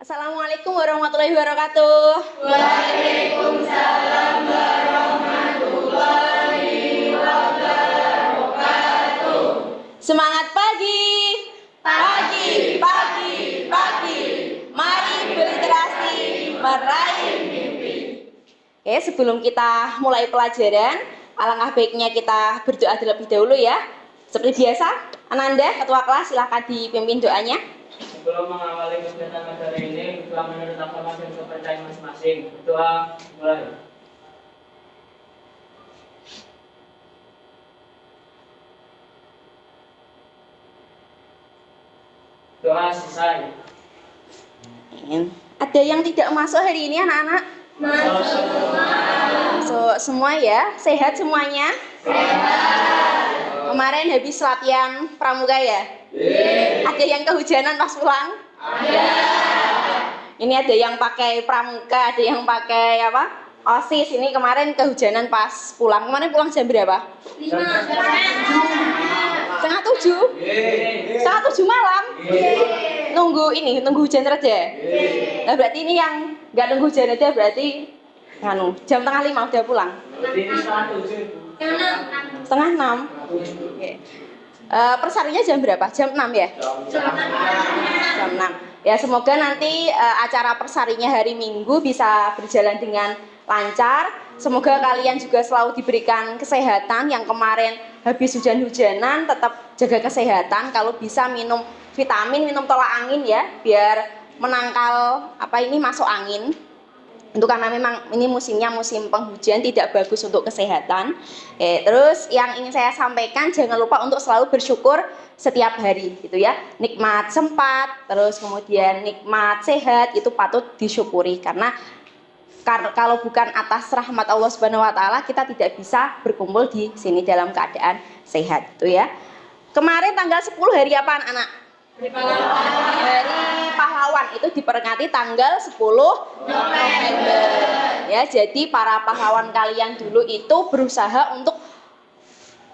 Assalamualaikum warahmatullahi wabarakatuh. Waalaikumsalam warahmatullahi wabarakatuh. Semangat pagi. Pagi, pagi, pagi. Mari berliterasi meraih mimpi. Oke, sebelum kita mulai pelajaran, alangkah baiknya kita berdoa terlebih dahulu ya. Seperti biasa, Ananda, ketua kelas, silakan dipimpin doanya. Sebelum mengawali kegiatan materi ini, telah menurut agama dan kepercayaan masing-masing. Berdoa mulai. Doa selesai. Ada yang tidak masuk hari ini anak-anak? Masuk semua ya. Sehat semuanya? Sehat. Kemarin habis latihan pramuka ya? Ada yang kehujanan pas pulang? Ada. Ini ada yang pakai pramuka, ada yang pakai apa? OSIS. Ini kemarin kehujanan pas pulang. Kemarin pulang jam berapa? 5. Setengah 7? Setengah 7 malam? Nunggu hujan reda. Nah, berarti ini yang nggak nunggu hujan reda berarti jam tengah 5 udah pulang. Ini setengah 7. Setengah 6. Oke. Persarinya jam berapa? Jam 6 ya? Jam 6. Ya, semoga nanti acara persarinya hari Minggu bisa berjalan dengan lancar. Semoga kalian juga selalu diberikan kesehatan. Yang kemarin habis hujan-hujanan tetap jaga kesehatan. Kalau bisa minum vitamin, minum tolak angin ya, biar menangkal masuk angin. Itu karena memang ini musimnya musim penghujan, tidak bagus untuk kesehatan. Terus yang ingin saya sampaikan, jangan lupa untuk selalu bersyukur setiap hari gitu ya. Nikmat sempat, terus kemudian nikmat sehat itu patut disyukuri karena kalau bukan atas rahmat Allah Subhanahu wa taala kita tidak bisa berkumpul di sini dalam keadaan sehat gitu ya. Kemarin tanggal 10 hari apa anak-anak? Hari pahlawan itu diperingati tanggal 10 November. Ya, jadi para pahlawan kalian dulu itu berusaha untuk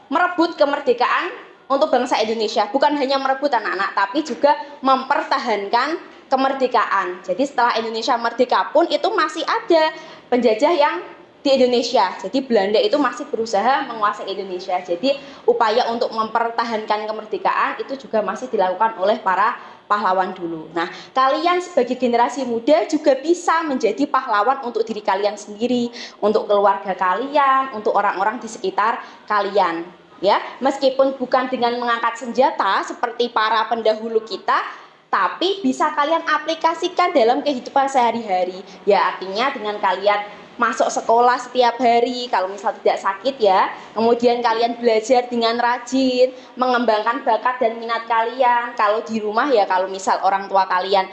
merebut kemerdekaan untuk bangsa Indonesia. Bukan hanya merebut anak-anak, tapi juga mempertahankan kemerdekaan. Jadi setelah Indonesia merdeka pun itu masih ada penjajah yang di Indonesia. Jadi Belanda itu masih berusaha menguasai Indonesia. Jadi upaya untuk mempertahankan kemerdekaan itu juga masih dilakukan oleh para pahlawan dulu. Nah, kalian sebagai generasi muda juga bisa menjadi pahlawan untuk diri kalian sendiri, untuk keluarga kalian, untuk orang-orang di sekitar kalian. Ya, meskipun bukan dengan mengangkat senjata seperti para pendahulu kita, tapi bisa kalian aplikasikan dalam kehidupan sehari-hari. Ya, artinya dengan kalian masuk sekolah setiap hari, kalau misal tidak sakit ya, kemudian kalian belajar dengan rajin, mengembangkan bakat dan minat kalian. Kalau di rumah ya, kalau misal orang tua kalian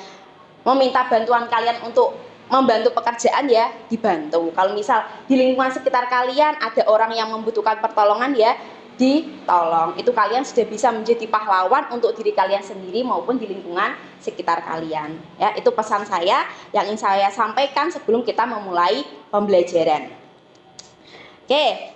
meminta bantuan kalian untuk membantu pekerjaan ya, dibantu. Kalau misal di lingkungan sekitar kalian ada orang yang membutuhkan pertolongan ya, ditolong. Itu kalian sudah bisa menjadi pahlawan untuk diri kalian sendiri maupun di lingkungan sekitar kalian. Ya, itu pesan saya yang ingin saya sampaikan sebelum kita memulai pembelajaran. Oke,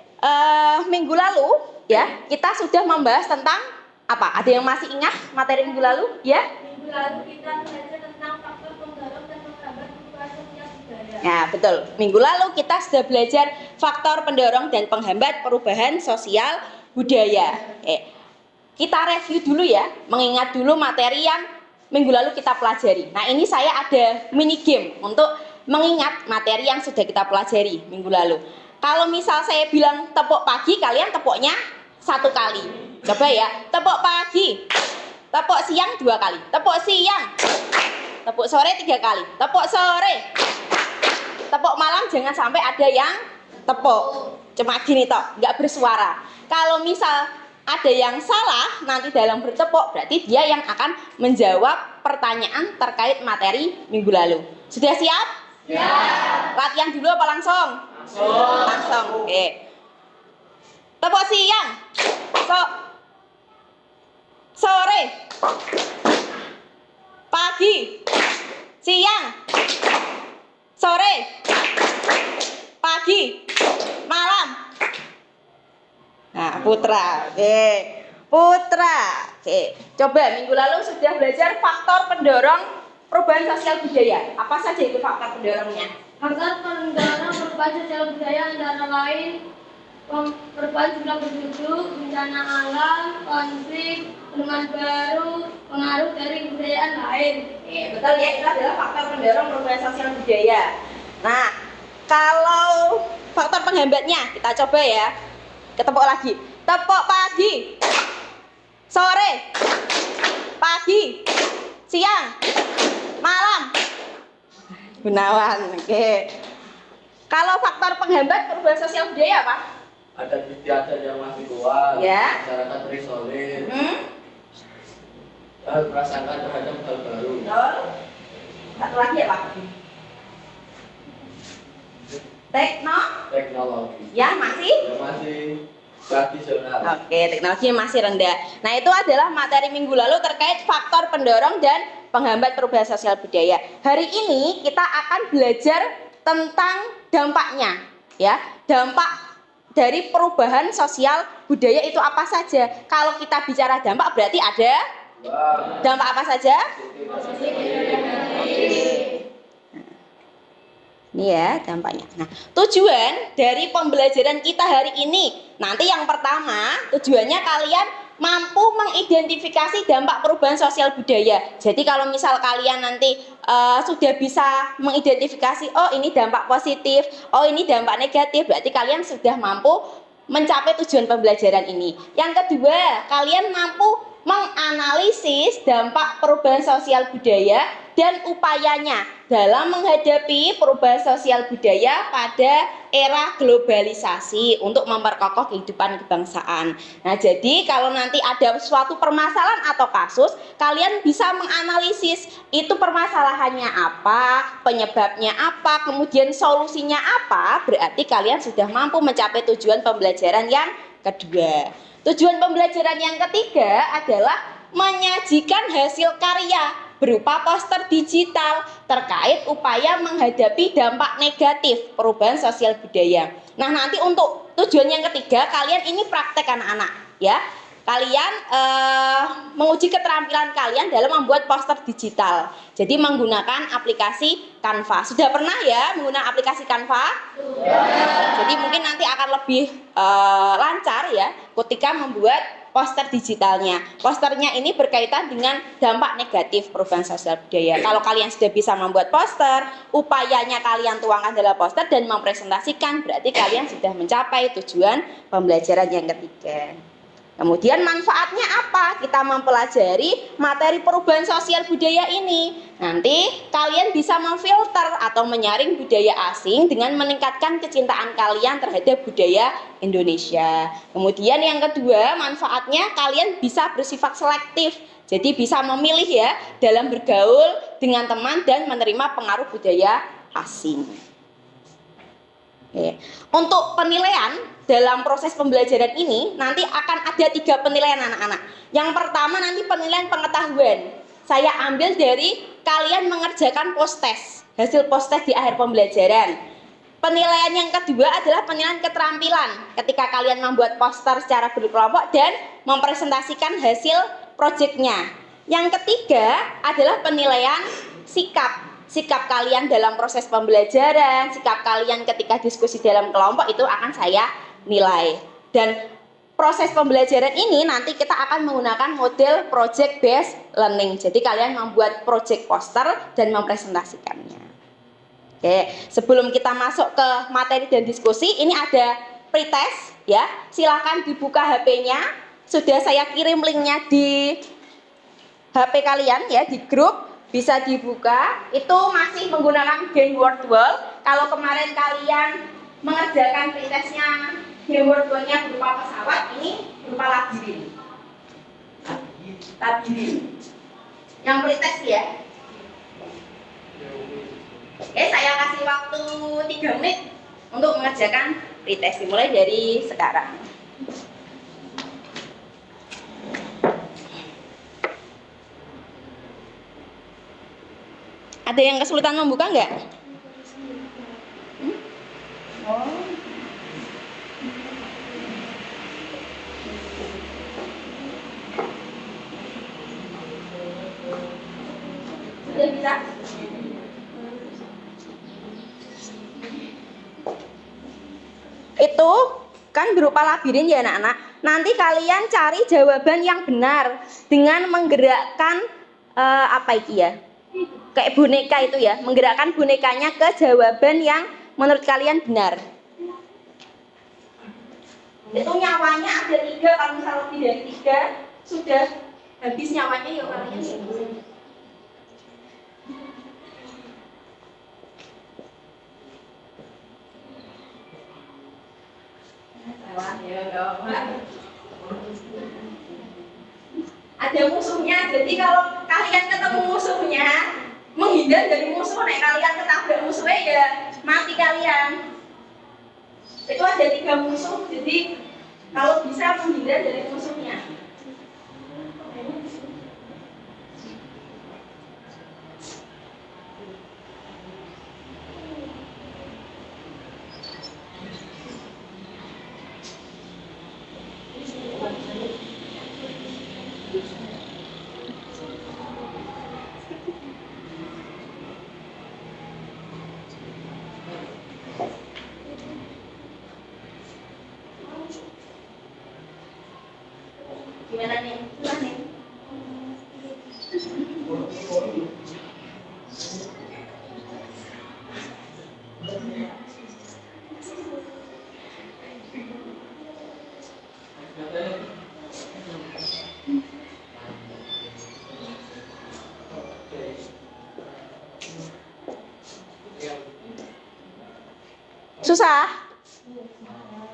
minggu lalu ya kita sudah membahas tentang apa? Ada yang masih ingat materi minggu lalu? Ya? Minggu lalu kita belajar tentang faktor pendorong dan penghambat perubahan sosial budaya. Nah, betul. Minggu lalu kita sudah belajar faktor pendorong dan penghambat perubahan sosial budaya. Kita review dulu ya, mengingat dulu materi yang minggu lalu kita pelajari. Nah, ini saya ada mini game untuk mengingat materi yang sudah kita pelajari minggu lalu. Kalau misal saya bilang tepuk pagi, kalian tepuknya 1 kali. Coba ya, tepuk pagi. Tepuk siang 2 kali. Tepuk siang. Tepuk sore 3 kali. Tepuk sore. Tepuk malam jangan sampai ada yang tepuk. Cuma gini toh, nggak bersuara. Kalau misal ada yang salah nanti dalam bertepuk, berarti dia yang akan menjawab pertanyaan terkait materi minggu lalu. Sudah siap? Ya. Latihan dulu apa langsung? Langsung. Oke. Tepuk siang. Sore. Pagi. Siang. Sore. Pagi. Malam. Nah, Putra. Oke. Putra. Oke. Coba minggu lalu sudah belajar faktor pendorong perubahan sosial budaya. Apa saja itu faktor pendorongnya? Faktor pendorong perubahan sosial budaya antara lain perubahan jumlah penduduk, bencana alam, konflik, penemuan baru, pengaruh dari kebudayaan lain. Betul ya, itu adalah faktor pendorong perubahan sosial budaya. Nah, kalau faktor penghambatnya kita coba ya. Ketepuk lagi. Tepuk pagi, sore, pagi, siang, malam. Gunawan, oke. Kalau faktor penghambat perubahan sosial budaya apa? Adat istiadat yang masih kuat, Ya. masyarakat terisolir, prasangka terhadap hal baru. Betul. Satu lagi apa? Teknologi Ya, masih? yang masih tradisional. Oke, teknologi masih rendah. Nah, itu adalah materi minggu lalu terkait faktor pendorong dan penghambat perubahan sosial budaya. Hari ini kita akan belajar tentang dampaknya, ya. Dampak dari perubahan sosial budaya itu apa saja? Kalau kita bicara dampak berarti ada dampak apa saja? Ini ya dampaknya. Nah, tujuan dari pembelajaran kita hari ini, nanti yang pertama tujuannya kalian mampu mengidentifikasi dampak perubahan sosial budaya. Jadi kalau misal kalian nanti sudah bisa mengidentifikasi, oh ini dampak positif, oh ini dampak negatif, berarti kalian sudah mampu mencapai tujuan pembelajaran ini. Yang kedua, kalian mampu menganalisis dampak perubahan sosial budaya dan upayanya dalam menghadapi perubahan sosial budaya pada era globalisasi untuk memperkokoh kehidupan kebangsaan. Nah, jadi kalau nanti ada suatu permasalahan atau kasus, kalian bisa menganalisis itu permasalahannya apa, penyebabnya apa, kemudian solusinya apa, berarti kalian sudah mampu mencapai tujuan pembelajaran yang kedua. Tujuan pembelajaran yang ketiga adalah menyajikan hasil karya berupa poster digital terkait upaya menghadapi dampak negatif perubahan sosial budaya. Nah, nanti untuk tujuan yang ketiga, kalian ini praktek anak-anak, ya. Kalian menguji keterampilan kalian dalam membuat poster digital. Jadi menggunakan aplikasi Canva. Sudah pernah ya menggunakan aplikasi Canva? Jadi mungkin nanti akan lebih lancar ya ketika membuat poster digitalnya. Posternya ini berkaitan dengan dampak negatif perubahan sosial budaya. Kalau kalian sudah bisa membuat poster, upayanya kalian tuangkan dalam poster dan mempresentasikan, berarti kalian sudah mencapai tujuan pembelajaran yang ketiga. Kemudian manfaatnya apa? Kita mempelajari materi perubahan sosial budaya ini. Nanti kalian bisa memfilter atau menyaring budaya asing dengan meningkatkan kecintaan kalian terhadap budaya Indonesia. Kemudian yang kedua, manfaatnya kalian bisa bersifat selektif. Jadi bisa memilih ya dalam bergaul dengan teman dan menerima pengaruh budaya asing. Oke. Untuk penilaian dalam proses pembelajaran ini nanti akan ada 3 penilaian anak-anak. Yang pertama nanti penilaian pengetahuan. Saya ambil dari kalian mengerjakan post-test, hasil post-test di akhir pembelajaran. Penilaian yang kedua adalah penilaian keterampilan ketika kalian membuat poster secara berkelompok dan mempresentasikan hasil proyeknya. Yang ketiga adalah penilaian sikap. Sikap kalian dalam proses pembelajaran, sikap kalian ketika diskusi dalam kelompok itu akan saya nilai. Dan proses pembelajaran ini nanti kita akan menggunakan model project based learning. Jadi kalian membuat project poster dan mempresentasikannya. Oke, sebelum kita masuk ke materi dan diskusi, ini ada pretest ya. Silahkan dibuka HP-nya. Sudah saya kirim linknya di HP kalian ya, di grup. Bisa dibuka, itu masih menggunakan game word world. Kalau kemarin kalian mengerjakan pretestnya game word world-nya berupa pesawat, ini berupa labirin. Labirin. Yang pretest ya. Oke, saya kasih waktu 3 menit untuk mengerjakan pretest, dimulai dari sekarang. Ada yang kesulitan membuka nggak? Oh. Sudah bisa? itu kan berupa labirin ya anak-anak. Nanti kalian cari jawaban yang benar dengan menggerakkan apa iki ya? Kayak boneka itu ya, menggerakkan bonekanya ke jawaban yang menurut kalian benar. Itu nyawanya ada 3, kalau misal lebih dari 3 sudah habis nyawanya ya kalian ya. Ada musuhnya, jadi kalau kalian ketemu musuhnya, menghindar dari musuh, nek kalian ketabrak musuhnya ya mati kalian. Itu ada 3 musuh, jadi kalau bisa menghindar dari musuhnya. Gimana nih? Gimana nih? Susah?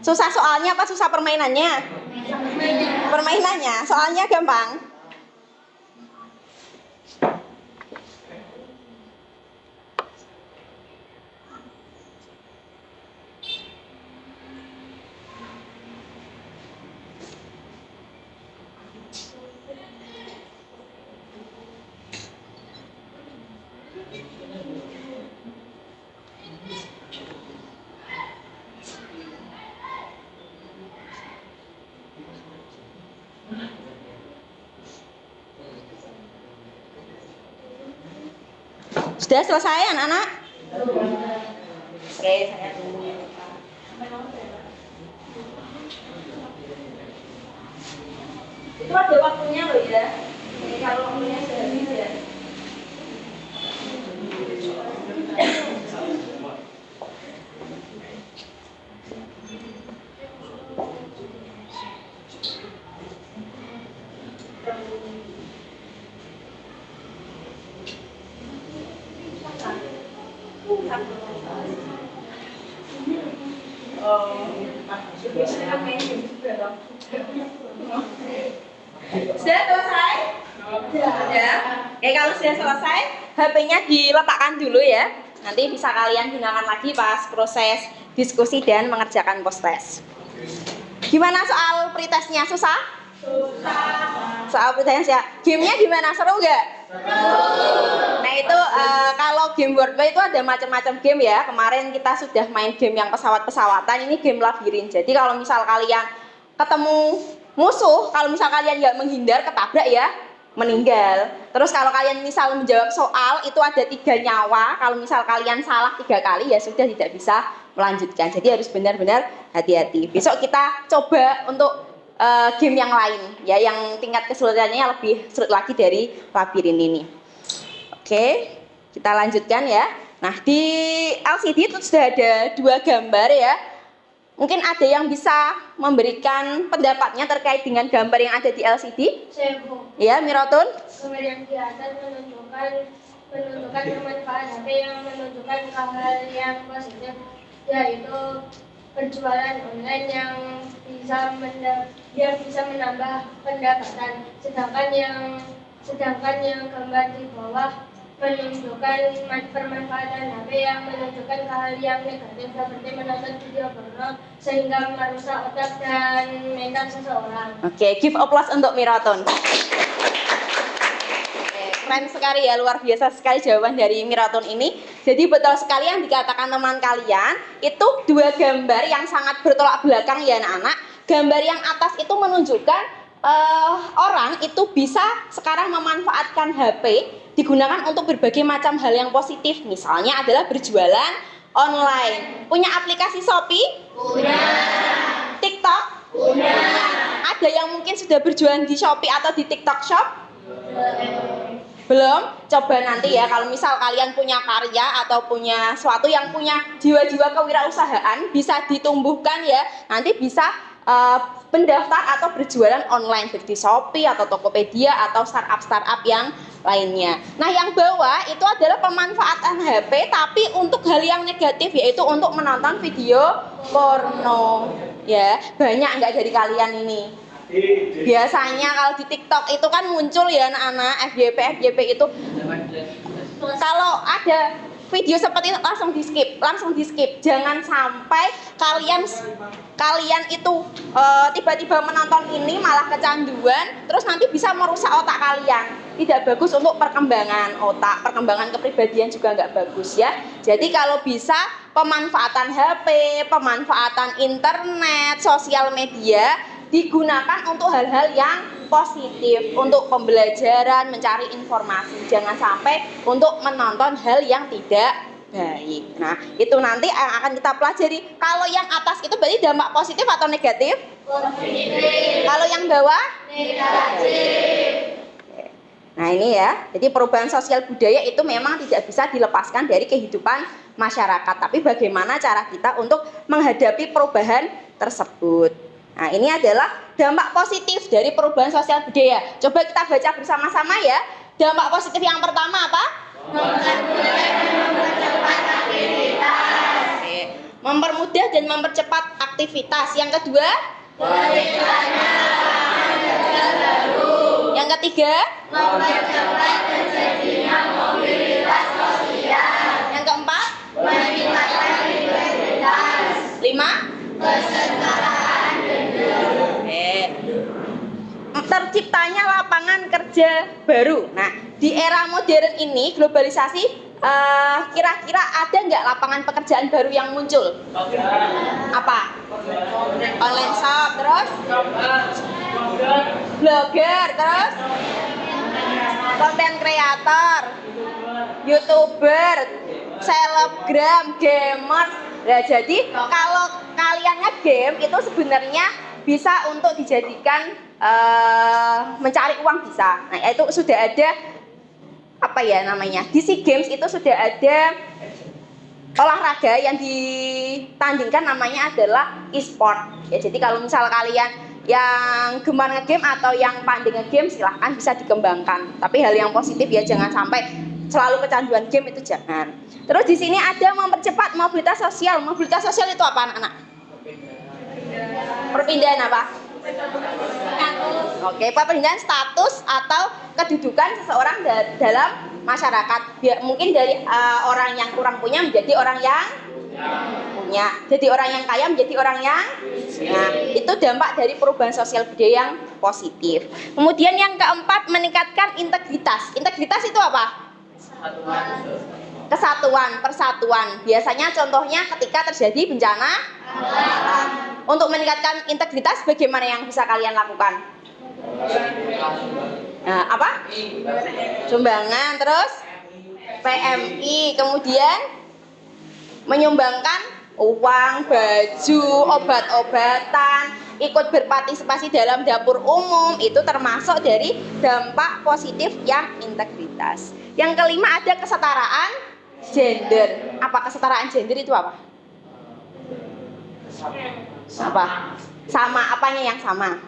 Susah soalnya apa susah permainannya? Permainannya, soalnya gampang. Sudah selesai anak-anak? Oke, saya tunggu. Itu ada waktunya loh ya. Jadi kalau waktunya sudah habis ya. Sudah selesai? Ya. Oke, kalau sudah selesai, HP-nya diletakkan dulu ya. Nanti bisa kalian gunakan lagi pas proses diskusi dan mengerjakan post-test. Gimana soal pretestnya? Susah? Susah. Soal pretestnya, gamenya gimana? Seru nggak? Nah itu kalau game wordplay itu ada macam-macam game ya. Kemarin kita sudah main game yang pesawat-pesawatan, ini game labirin. Jadi kalau misal kalian ketemu musuh, kalau misal kalian nggak menghindar, ketabrak ya meninggal. Terus kalau kalian misal menjawab soal itu ada 3 nyawa. Kalau misal kalian salah 3 kali ya sudah tidak bisa melanjutkan. Jadi harus benar-benar hati-hati. Besok kita coba untuk game yang lain ya, yang tingkat kesulitannya lebih sulit lagi dari labirin ini. Oke, kita lanjutkan ya. Nah di LCD itu sudah ada 2 gambar ya. Mungkin ada yang bisa memberikan pendapatnya terkait dengan gambar yang ada di LCD? Ya, Miratun? Gambar yang di atas menunjukkan bermanfaat HP yang menunjukkan hal yang positif, yaitu penjualan online yang bisa menambah pendapatan. Sedangkan yang gambar di bawah menunjukkan permanfaatan HP yang menunjukkan hal yang negatif seperti menonton video porno sehingga merusak otak dan mental seseorang. Oke, give applause untuk Miratun. Keren sekali ya, luar biasa sekali jawaban dari Miratun ini. Jadi betul sekali yang dikatakan teman kalian, itu 2 gambar yang sangat bertolak belakang ya anak-anak. Gambar yang atas itu menunjukkan orang itu bisa sekarang memanfaatkan HP digunakan untuk berbagai macam hal yang positif. Misalnya adalah berjualan online. Punya aplikasi Shopee? Punya. TikTok? Punya. Ada yang mungkin sudah berjualan di Shopee atau di TikTok Shop? Belum? Coba nanti ya, kalau misal kalian punya karya atau punya sesuatu yang punya jiwa-jiwa kewirausahaan, bisa ditumbuhkan ya. Nanti bisa pendaftar atau berjualan online di Shopee atau Tokopedia atau startup yang lainnya. Nah, yang bawah itu adalah pemanfaatan HP tapi untuk hal yang negatif, yaitu untuk menonton video porno. Ya, banyak nggak dari kalian ini? Biasanya kalau di TikTok itu kan muncul ya anak-anak FYP itu. Kalau ada video seperti itu langsung di skip. Jangan sampai kalian itu tiba-tiba menonton ini malah kecanduan, terus nanti bisa merusak otak kalian. Tidak bagus untuk perkembangan otak, perkembangan kepribadian juga nggak bagus ya. Jadi kalau bisa pemanfaatan HP, pemanfaatan internet, sosial media digunakan untuk hal-hal yang positif, untuk pembelajaran, mencari informasi. Jangan sampai untuk menonton hal yang tidak baik. Nah, itu nanti yang akan kita pelajari. Kalau yang atas itu berarti dampak positif atau negatif? Positif. Kalau yang bawah? Negatif. Nah, ini ya. Jadi perubahan sosial budaya itu memang tidak bisa dilepaskan dari kehidupan masyarakat. Tapi bagaimana cara kita untuk menghadapi perubahan tersebut? Nah, ini adalah dampak positif dari perubahan sosial budaya. Coba kita baca bersama-sama ya. Dampak positif yang pertama apa? Mempermudah dan mempercepat aktivitas. Yang kedua? Yang ketiga? Mempercepat terjadinya mobilitas sosial. Yang keempat? Meningkatkan integritas. 5? Kesetaraan. Terciptanya lapangan kerja baru. Nah, di era modern ini globalisasi, kira-kira ada nggak lapangan pekerjaan baru yang muncul? Apa? Online shop, terus? Blogger, terus? Konten kreator, YouTuber, selebgram, gamer. Nah, jadi kalau kalian nge-game itu sebenarnya bisa untuk dijadikan mencari uang bisa. Nah, itu sudah ada apa ya namanya? Di SEA Games itu sudah ada olahraga yang ditandingkan namanya adalah e-sport. Ya, jadi kalau misal kalian yang gemar nge-game atau yang pandai nge-game silahkan bisa dikembangkan. Tapi hal yang positif ya, jangan sampai selalu kecanduan game, itu jangan. Terus di sini ada mempercepat mobilitas sosial. Mobilitas sosial itu apa anak-anak? Perpindahan apa? Oke, perpindahan status atau kedudukan seseorang dalam masyarakat. Mungkin dari orang yang kurang punya menjadi orang yang punya. Jadi orang yang kaya menjadi orang yang itu dampak dari perubahan sosial budaya yang positif. Kemudian yang keempat, meningkatkan integritas. Integritas itu apa? Kesatuan, persatuan. Biasanya contohnya ketika terjadi bencana. Untuk meningkatkan integritas, bagaimana yang bisa kalian lakukan? Nah, apa? Sumbangan, terus PMI, kemudian menyumbangkan uang, baju, obat-obatan, ikut berpartisipasi dalam dapur umum, itu termasuk dari dampak positif yang integritas. Yang kelima ada kesetaraan gender. Apa kesetaraan gender itu apa? Apa? Sama, apanya yang sama?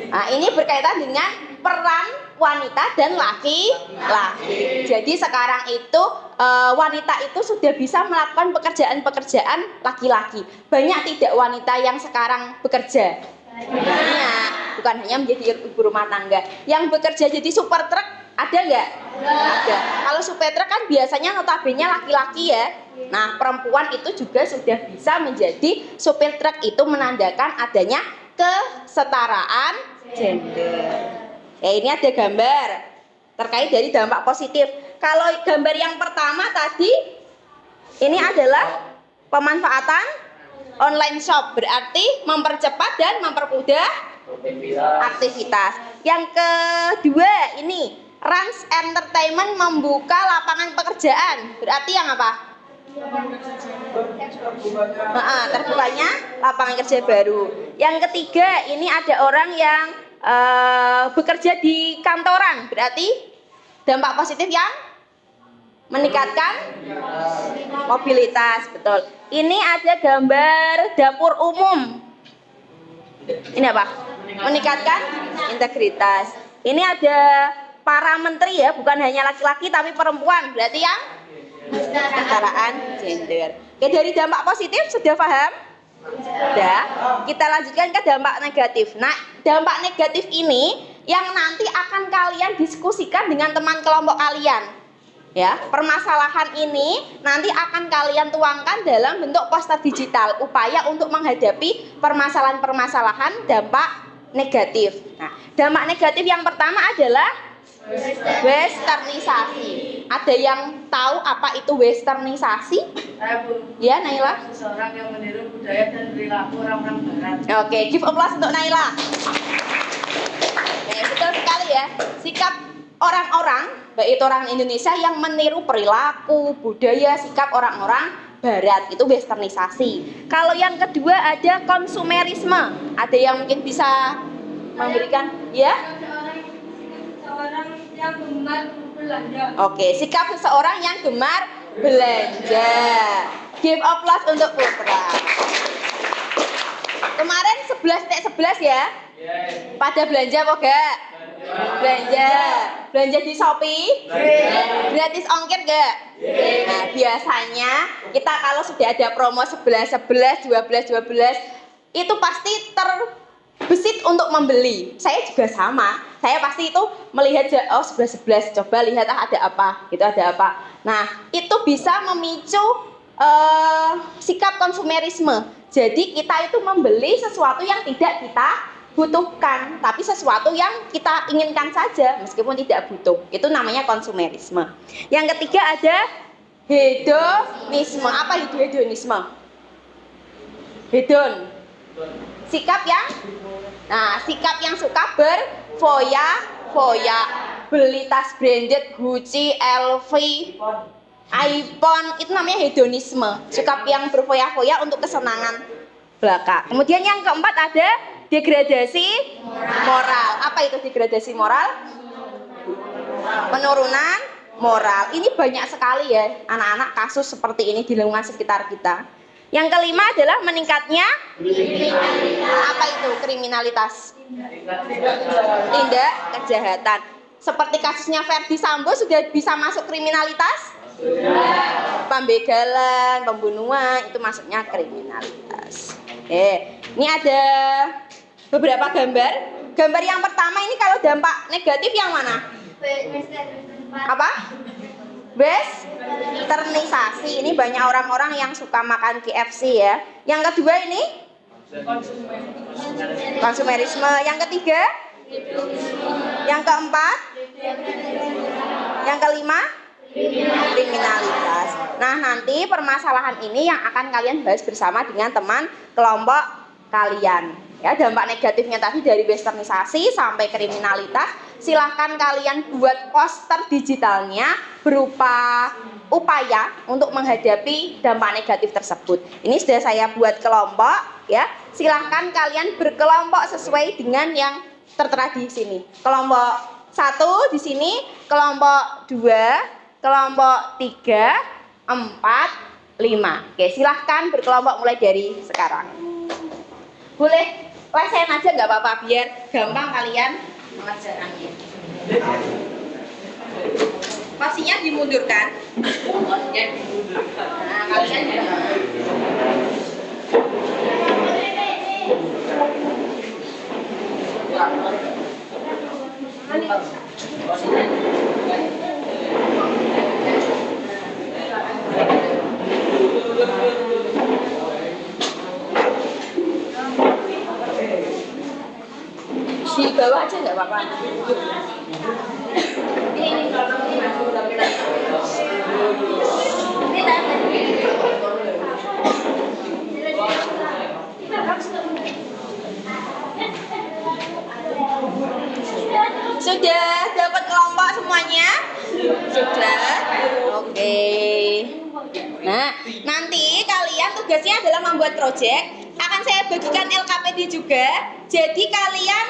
Nah, ini berkaitan dengan peran wanita dan laki-laki. Jadi sekarang itu wanita itu sudah bisa melakukan pekerjaan-pekerjaan laki-laki. Banyak tidak wanita yang sekarang bekerja? Banyak, bukan hanya menjadi ibu rumah tangga. Yang bekerja jadi super truk ada nggak? Ada. Kalau super truk kan biasanya notabene laki-laki ya. Nah, perempuan itu juga sudah bisa menjadi supir truk. Itu menandakan adanya kesetaraan gender. Ya, ini ada gambar terkait dari dampak positif. Kalau gambar yang pertama tadi, ini adalah pemanfaatan online shop, berarti mempercepat dan mempermudah aktivitas. Yang kedua ini, Rans Entertainment membuka lapangan pekerjaan, berarti yang apa? Terbukanya lapangan kerja baru. Yang ketiga, ini ada orang yang bekerja di kantoran, berarti dampak positif yang meningkatkan mobilitas, betul. Ini ada gambar dapur umum. Ini apa? Meningkatkan integritas. Ini ada para menteri ya, bukan hanya laki-laki tapi perempuan, berarti yang kesetaraan gender. Oke, dari dampak positif sudah paham? Sudah. Kita lanjutkan ke dampak negatif. Nah, dampak negatif ini yang nanti akan kalian diskusikan dengan teman kelompok kalian. Ya, permasalahan ini nanti akan kalian tuangkan dalam bentuk poster digital, upaya untuk menghadapi permasalahan-permasalahan dampak negatif. Nah, dampak negatif yang pertama adalah westernisasi. Ada yang tahu apa itu westernisasi? Saya Bu. Ya, Naila. Seseorang yang meniru budaya dan perilaku orang-orang barat. Oke, give applause untuk Naila. Oke, betul sekali ya. Sikap orang-orang, baik itu orang Indonesia yang meniru perilaku, budaya, sikap orang-orang barat, itu westernisasi. Kalau yang kedua ada konsumerisme. Ada yang mungkin bisa memberikan, ya? Seorang yang gemar belanja. Oke, sikap seseorang yang gemar belanja. Give applause untuk Putra. Kemarin 11.11 ya? Pada belanja apa enggak? Belanja di Shopee? Gratis ongkir enggak? Nah, biasanya kita kalau sudah ada promo 11.11, 12.12 itu pasti terbesit untuk membeli. Saya juga sama. Saya pasti itu melihat, oh 11.11, coba lihat ada apa, gitu, ada apa. Nah, itu bisa memicu sikap konsumerisme. Jadi kita itu membeli sesuatu yang tidak kita butuhkan, tapi sesuatu yang kita inginkan saja meskipun tidak butuh. Itu namanya konsumerisme. Yang ketiga ada hedonisme. Apa itu hedonisme? Hedon. Sikap yang suka berfoya-foya, beli tas branded Gucci, LV, iPhone, itu namanya hedonisme. Sikap yang berfoya-foya untuk kesenangan belaka. Kemudian yang keempat ada degradasi moral. Apa itu degradasi moral? Penurunan moral. Ini banyak sekali ya anak-anak kasus seperti ini di lingkungan sekitar kita. Yang kelima adalah meningkatnya apa itu kriminalitas? Tindak kejahatan. Seperti kasusnya Verdi Sambo sudah bisa masuk kriminalitas? Pembegalan, pembunuhan itu masuknya kriminalitas. Ini ada beberapa gambar. Gambar yang pertama ini kalau dampak negatif yang mana? Apa? Westernisasi. Ini banyak orang-orang yang suka makan KFC ya. Yang kedua ini konsumerisme. Yang ketiga? Yang keempat? Yang kelima? Kriminalitas. Nah, nanti permasalahan ini yang akan kalian bahas bersama dengan teman kelompok kalian. Ya, dampak negatifnya tadi dari westernisasi sampai kriminalitas. Silahkan kalian buat poster digitalnya berupa upaya untuk menghadapi dampak negatif tersebut. Ini sudah saya buat kelompok ya. Silahkan kalian berkelompok sesuai dengan yang tertera di sini. Kelompok 1 di sini, kelompok 2, kelompok 3, 4, 5. Oke, silahkan berkelompok mulai dari sekarang. Boleh lesehan aja nggak apa-apa biar gampang kalian mengerjakannya. Pastinya dimundurkan. Nah, kalian juga. Di bawah aja nggak apa-apa. Sudah dapat kelompok semuanya? Sudah? Oke. Nah, nanti kalian kalian tugasnya adalah membuat project. Akan saya bagikan LKPD juga. Jadi kalian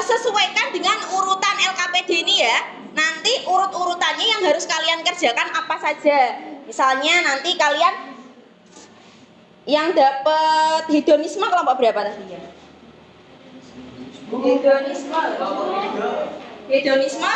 sesuaikan dengan urutan LKPD ini ya. Nanti urut-urutannya yang harus kalian kerjakan apa saja. Misalnya nanti kalian yang dapat hedonisme kelompok berapa tadi ya? Hedonisme.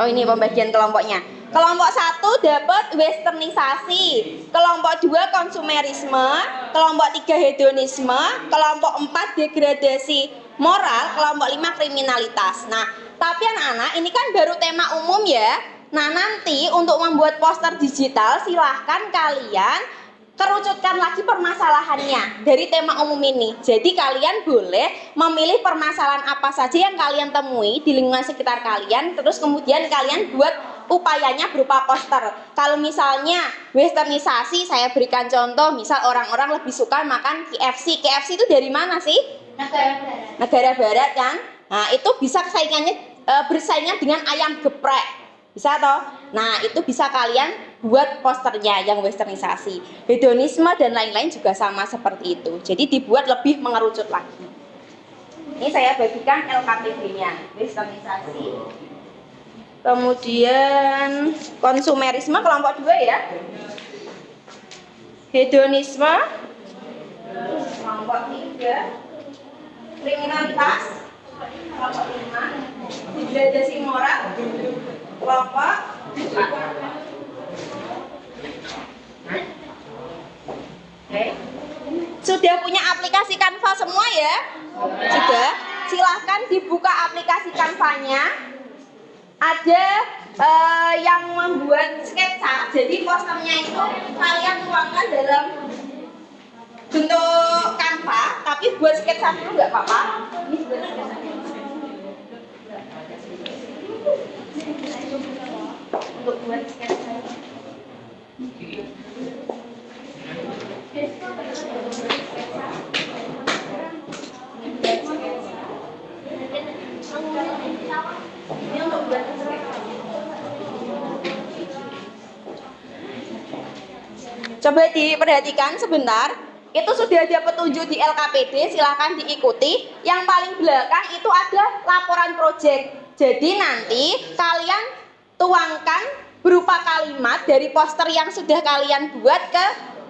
Oh ini pembagian kelompoknya. Kelompok 1 dapat westernisasi, kelompok 2 konsumerisme, kelompok 3 hedonisme, kelompok 4 degradasi moral, kelompok 5 kriminalitas. Nah, tapi anak-anak ini kan baru tema umum ya. Nah, nanti untuk membuat poster digital silahkan kalian kerucutkan lagi permasalahannya dari tema umum ini. Jadi kalian boleh memilih permasalahan apa saja yang kalian temui di lingkungan sekitar kalian, terus kemudian kalian buat upayanya berupa poster. Kalau misalnya westernisasi, saya berikan contoh, misal orang-orang lebih suka makan KFC. KFC itu dari mana sih? Negara barat. Negara barat kan? Nah, itu bisa saingannya bersaingan dengan ayam geprek. Bisa toh? Nah, itu bisa kalian buat posternya yang westernisasi. Hedonisme dan lain-lain juga sama seperti itu. Jadi dibuat lebih mengerucut lagi. Ini saya bagikan LKPD-nya, westernisasi. Kemudian konsumerisme kelompok 2 ya. Hedonisme kelompok 3. Kriminalitas kelompok 5. Degradasi moral kelompok 4. Sudah punya aplikasi Canva semua ya? Sudah? Silahkan dibuka aplikasi Canva-nya. Ada yang membuat sketsa. Jadi posternya itu kalian tuangkan dalam bentuk Canva, tapi buat sketsa dulu nggak apa-apa. Ini buat sketsa. Untuk buat sketsa. Ini untuk buat sketsa. Coba diperhatikan sebentar. Itu sudah ada petunjuk di LKPD, silahkan diikuti. Yang paling belakang itu ada laporan proyek. Jadi nanti kalian tuangkan berupa kalimat dari poster yang sudah kalian buat ke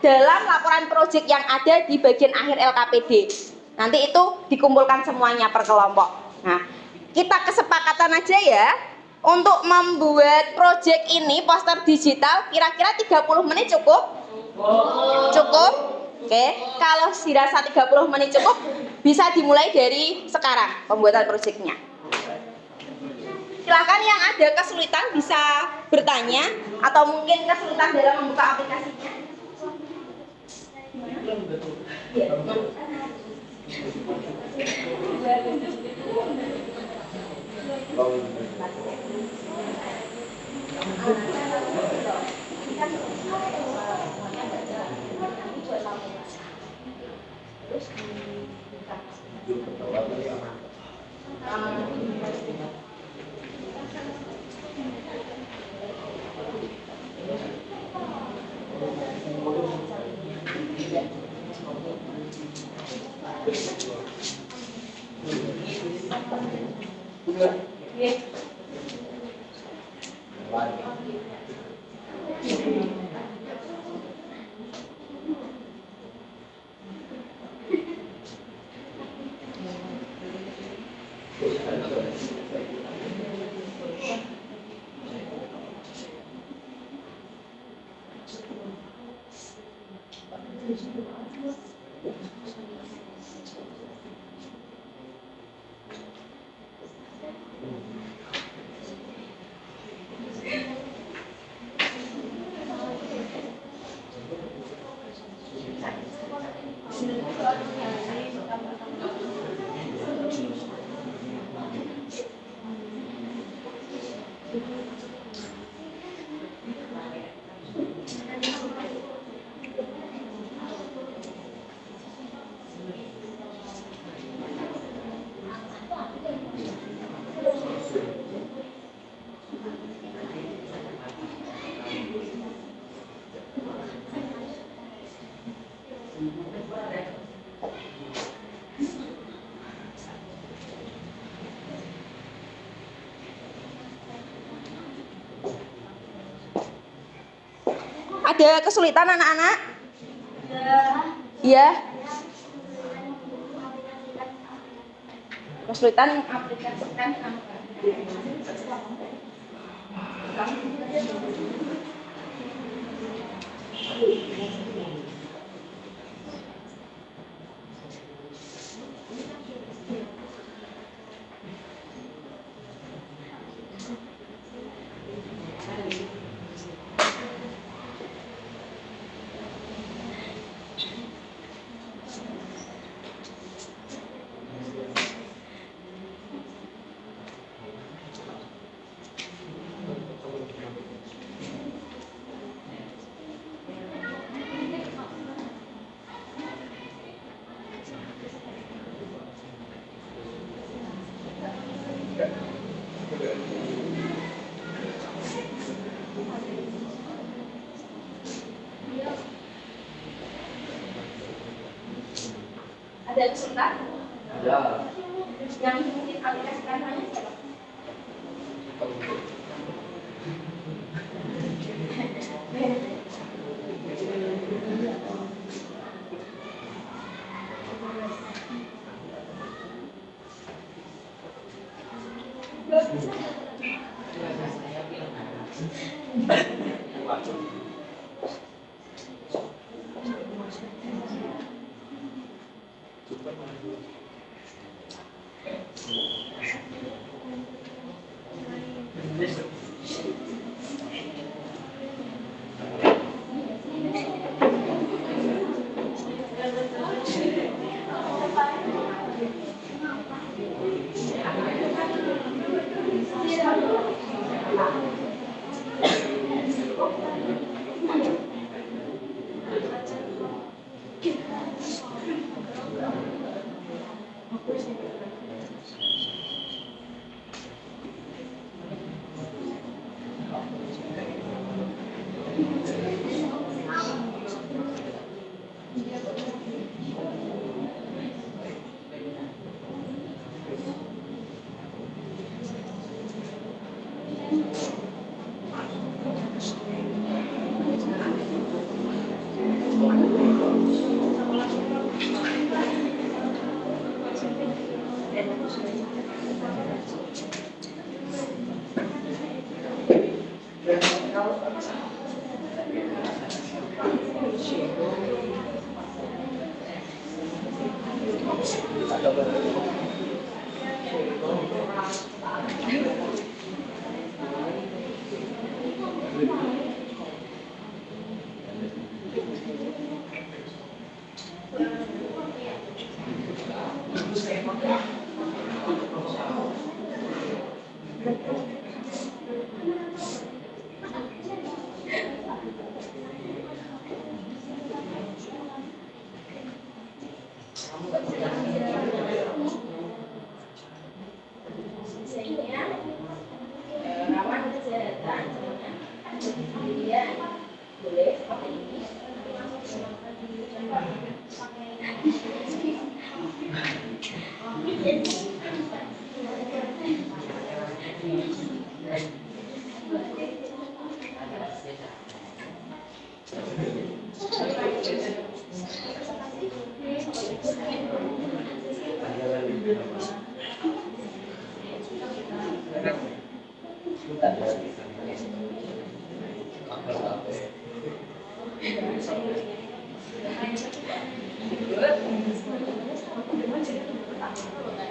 dalam laporan proyek yang ada di bagian akhir LKPD. Nanti itu dikumpulkan semuanya per kelompok. Nah, kita kesepakatan aja ya. Untuk membuat proyek ini poster digital kira-kira 30 menit cukup? Cukup? Oke, kalau dirasa 30 menit cukup, bisa dimulai dari sekarang pembuatan proyeknya. Silakan yang ada kesulitan bisa bertanya atau mungkin kesulitan dalam membuka aplikasinya. Ada kesulitan anak-anak? Iya. Kesulitan aplikasikan apa? Ada kesulitan? Ada. Yang mungkin aplikasikan hanya siapa?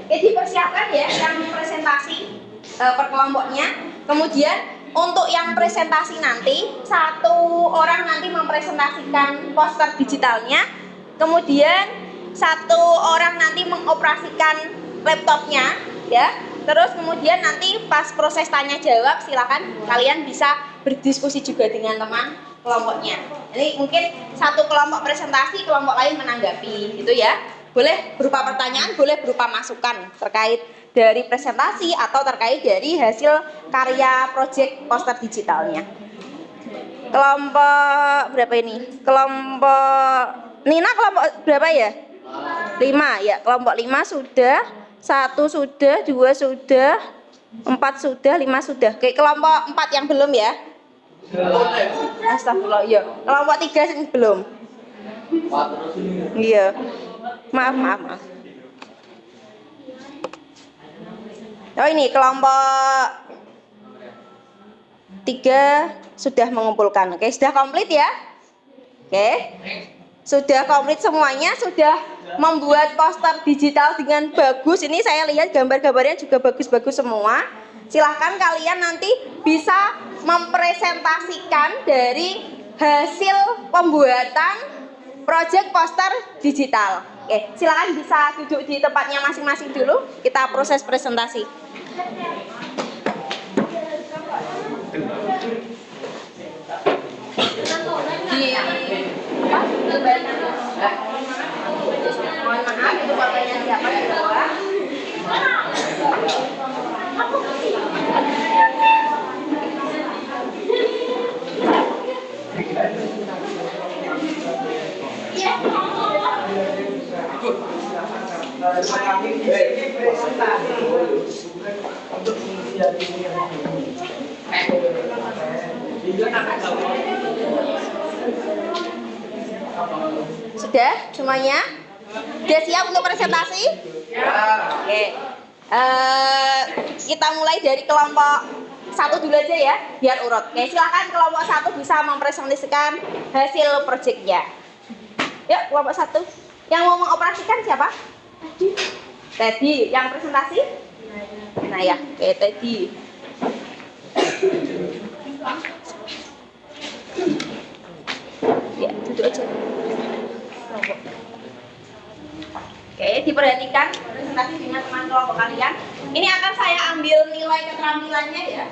Oke, dipersiapkan ya yang presentasi per kelompoknya. Kemudian untuk yang presentasi nanti, satu orang nanti mempresentasikan poster digitalnya. Kemudian satu orang nanti mengoperasikan laptopnya, ya. Terus kemudian nanti pas proses tanya jawab, silakan kalian bisa berdiskusi juga dengan teman kelompoknya. Jadi mungkin satu kelompok presentasi, kelompok lain menanggapi, gitu ya. Boleh berupa pertanyaan, boleh berupa masukan terkait dari presentasi atau terkait dari hasil karya proyek poster digitalnya. Kelompok berapa ini? Kelompok Nina kelompok berapa ya? 5 ya. Kelompok 5 sudah, 1 sudah, 2 sudah, 4 sudah, 5 sudah. Oke, kelompok 4 yang belum ya? Astagfirullah, iya. Kelompok 3 sing belum. Iya. Maaf. Oh ini kelompok 3 sudah mengumpulkan. Oke, sudah komplit ya? Oke. Sudah komplit semuanya, sudah membuat poster digital dengan bagus. Ini saya lihat gambar-gambarnya juga bagus-bagus semua. Silahkan kalian nanti bisa mempresentasikan dari hasil pembuatan proyek poster digital. Oke, silakan bisa duduk di tempatnya masing-masing dulu. Kita proses presentasi. Mohon maaf, itu fotonya siapa di bawah? Sudah semuanya? Sudah siap untuk presentasi? Oke. Kita mulai dari kelompok 1 dulu aja ya, biar urut. Oke, silakan kelompok 1 bisa mempresentasikan hasil proyeknya. Yuk, kelompok 1. Yang mau mengoperasikan siapa? Teddy. Yang presentasi? Nah ya, oke, Teddy. Ya, duduk aja. Oke, diperhatikan presentasi dengan teman kelompok kalian. Ini akan saya ambil nilai keterampilannya ya.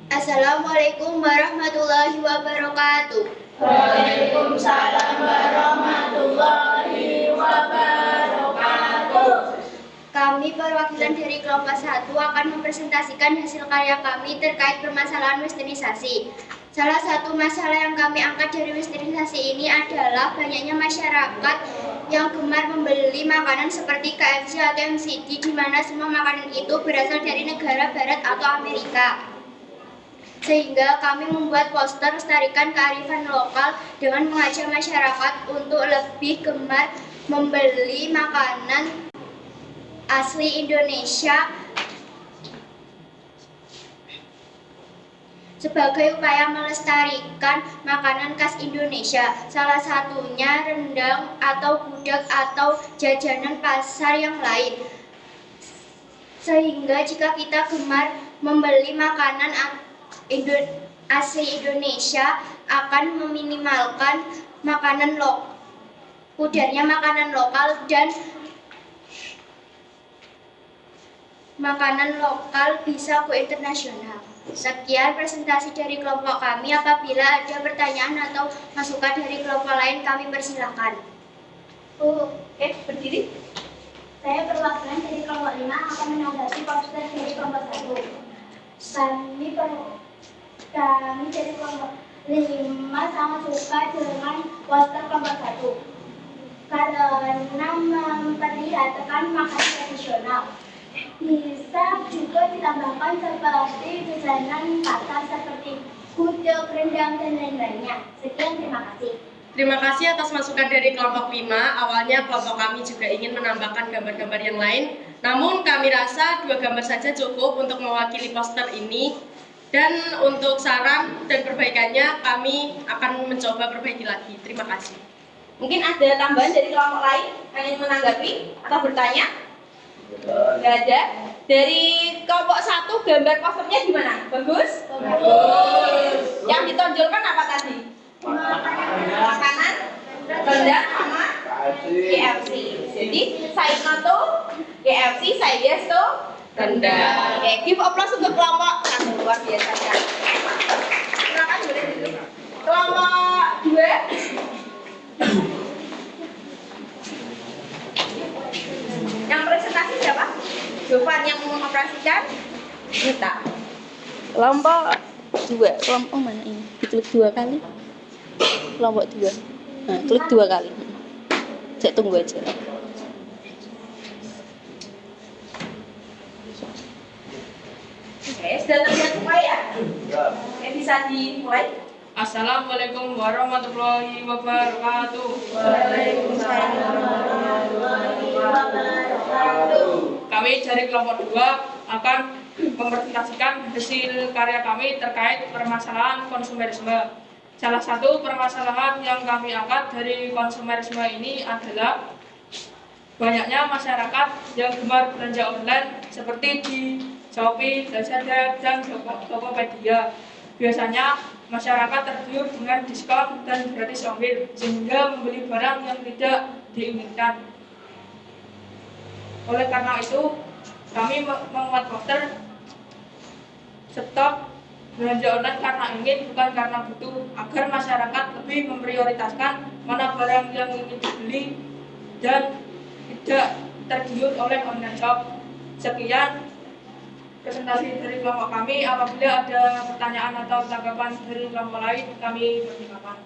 Assalamualaikum warahmatullahi wabarakatuh. Waalaikumsalam warahmatullahi wabarakatuh. Kami perwakilan dari kelompok 1 akan mempresentasikan hasil karya kami terkait permasalahan westernisasi. Salah satu masalah yang kami angkat dari westernisasi ini adalah banyaknya masyarakat yang gemar membeli makanan seperti KFC atau McD, di mana semua makanan itu berasal dari negara barat atau Amerika. Sehingga kami membuat poster lestarikan kearifan lokal dengan mengajak masyarakat untuk lebih gemar membeli makanan asli Indonesia sebagai upaya melestarikan makanan khas Indonesia, salah satunya rendang atau gudeg atau jajanan pasar yang lain. Sehingga jika kita gemar membeli makanan asli Indonesia akan meminimalkan pudarnya makanan lokal dan makanan lokal bisa go internasional. Sekian presentasi dari kelompok kami. Apabila ada pertanyaan atau masukan dari kelompok lain, kami persilakan. Oke, berdiri. Saya perwakilan dari kelompok 5 akan menanggapi poster dari kelompok 1. Kami dari kelompok 5 sangat suka dengan poster kelompok 1 karena memperlihatkan makanan tradisional. Bisa juga ditambahkan seperti jajanan pasar seperti gudeg, rendang, dan lain-lainnya. Sekian, terima kasih. Terima kasih atas masukan dari kelompok 5. Awalnya kelompok kami juga ingin menambahkan gambar-gambar yang lain. Namun kami rasa 2 gambar saja cukup untuk mewakili poster ini. Dan untuk saran dan perbaikannya kami akan mencoba perbaiki lagi. Terima kasih. Mungkin ada tambahan dari kelompok lain yang ingin menanggapi atau bertanya? Nggak ada. Dari kelompok 1 gambar posternya gimana? Bagus? Bagus. Yang ditonjolkan apa tadi? Makanan, rendang sama KFC. Jadi saya tuh KFC, saya yes tuh rendang. Oke, give applause untuk kelompok 1, luar biasa ya. Silakan boleh dulu. Kelompok 2. Yang presentasi siapa? Jovan yang mau mengoperasikan. Kita. Kelompok 2. Kelompok mana ini? Diklik 2 kali. Kelompok 2. Nah, klik 2 kali. Saya tunggu aja. Oke, sudah terlihat semua ya? Oke, bisa dimulai. Assalamualaikum warahmatullahi wabarakatuh. Waalaikumsalam warahmatullahi wabarakatuh. Kami dari kelompok 2 akan mempresentasikan hasil karya kami terkait permasalahan konsumerisme. Salah satu permasalahan yang kami angkat dari konsumerisme ini adalah banyaknya masyarakat yang gemar belanja online seperti di Shopee, Lazada, dan Tokopedia. Biasanya masyarakat tergiur dengan diskon dan gratis ongkir sehingga membeli barang yang tidak diinginkan. Oleh karena itu, kami membuat poster stok belanja online karena ingin bukan karena butuh, agar masyarakat lebih memprioritaskan mana barang yang ingin dibeli dan tidak tergiur oleh online shop. Sekian presentasi dari kelompok kami. Apabila ada pertanyaan atau tanggapan dari kelompok lain, kami persilakan.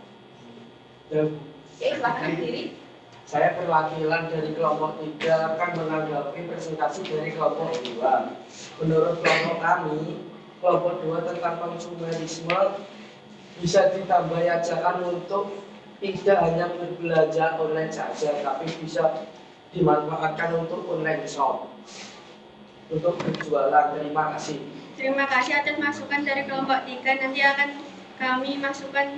Oke, silakan diri. Saya perwakilan dari kelompok 3 akan menanggapi presentasi dari kelompok 2. Menurut kelompok kami, kelompok 2 tentang konsumerisme bisa ditambah ajakan untuk tidak hanya berbelanja online saja, tapi bisa dimanfaatkan untuk online shop untuk berjualan. Terima kasih. Terima kasih atas masukan dari kelompok 3. Nanti akan kami masukkan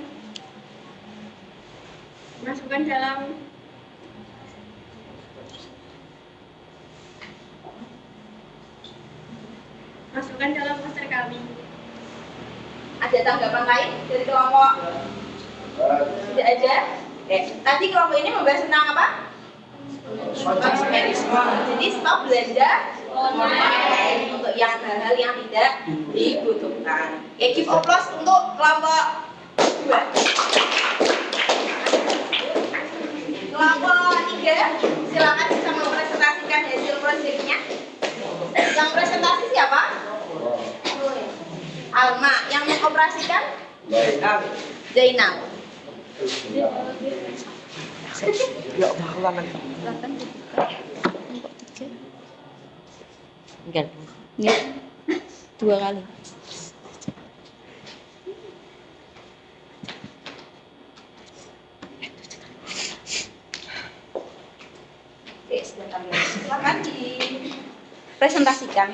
dalam poster kami. Ada tanggapan lain dari kelompok? Tidak ada. Oke, nanti kelompok ini membahas tentang apa? Konsumerisme. Jadi stop belanja online untuk yang hal-hal yang tidak dibutuhkan. Oke, give applause untuk kelompok 2. Kelompok 3, silakan bisa mempresentasikan hasil proyeknya. Yang presentasi siapa? Alma. Yang mengoperasikan? Zainal. Ya, bakalan nanti. Silakan dibuka. Kelompok 3. Enggak. Ya. 2 kali. Oke, sudah kami. Silakan dipresentasikan.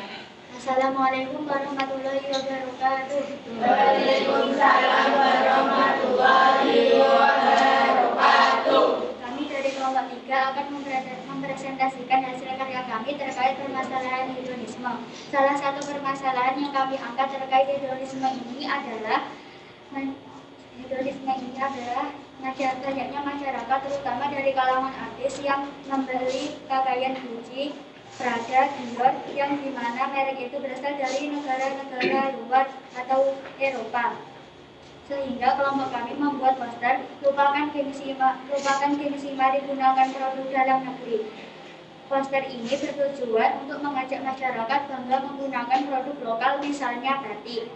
Assalamualaikum warahmatullahi wabarakatuh. Waalaikumsalam warahmatullahi wabarakatuh. Kami dari kelompok 3 akan mempresentasikan hasil karya kami terkait permasalahan hedonisme. Salah satu permasalahan yang kami angkat terkait hedonisme ini adalah banyaknya masyarakat, terutama dari kalangan artis, yang membeli pakaian Gucci, Prada, Dior, yang dimana merek itu berasal dari negara-negara luar atau Eropa. Sehingga kelompok kami membuat poster lupakan gengsi mari gunakan produk dalam negeri. Poster ini bertujuan untuk mengajak masyarakat bangga menggunakan produk lokal, misalnya batik.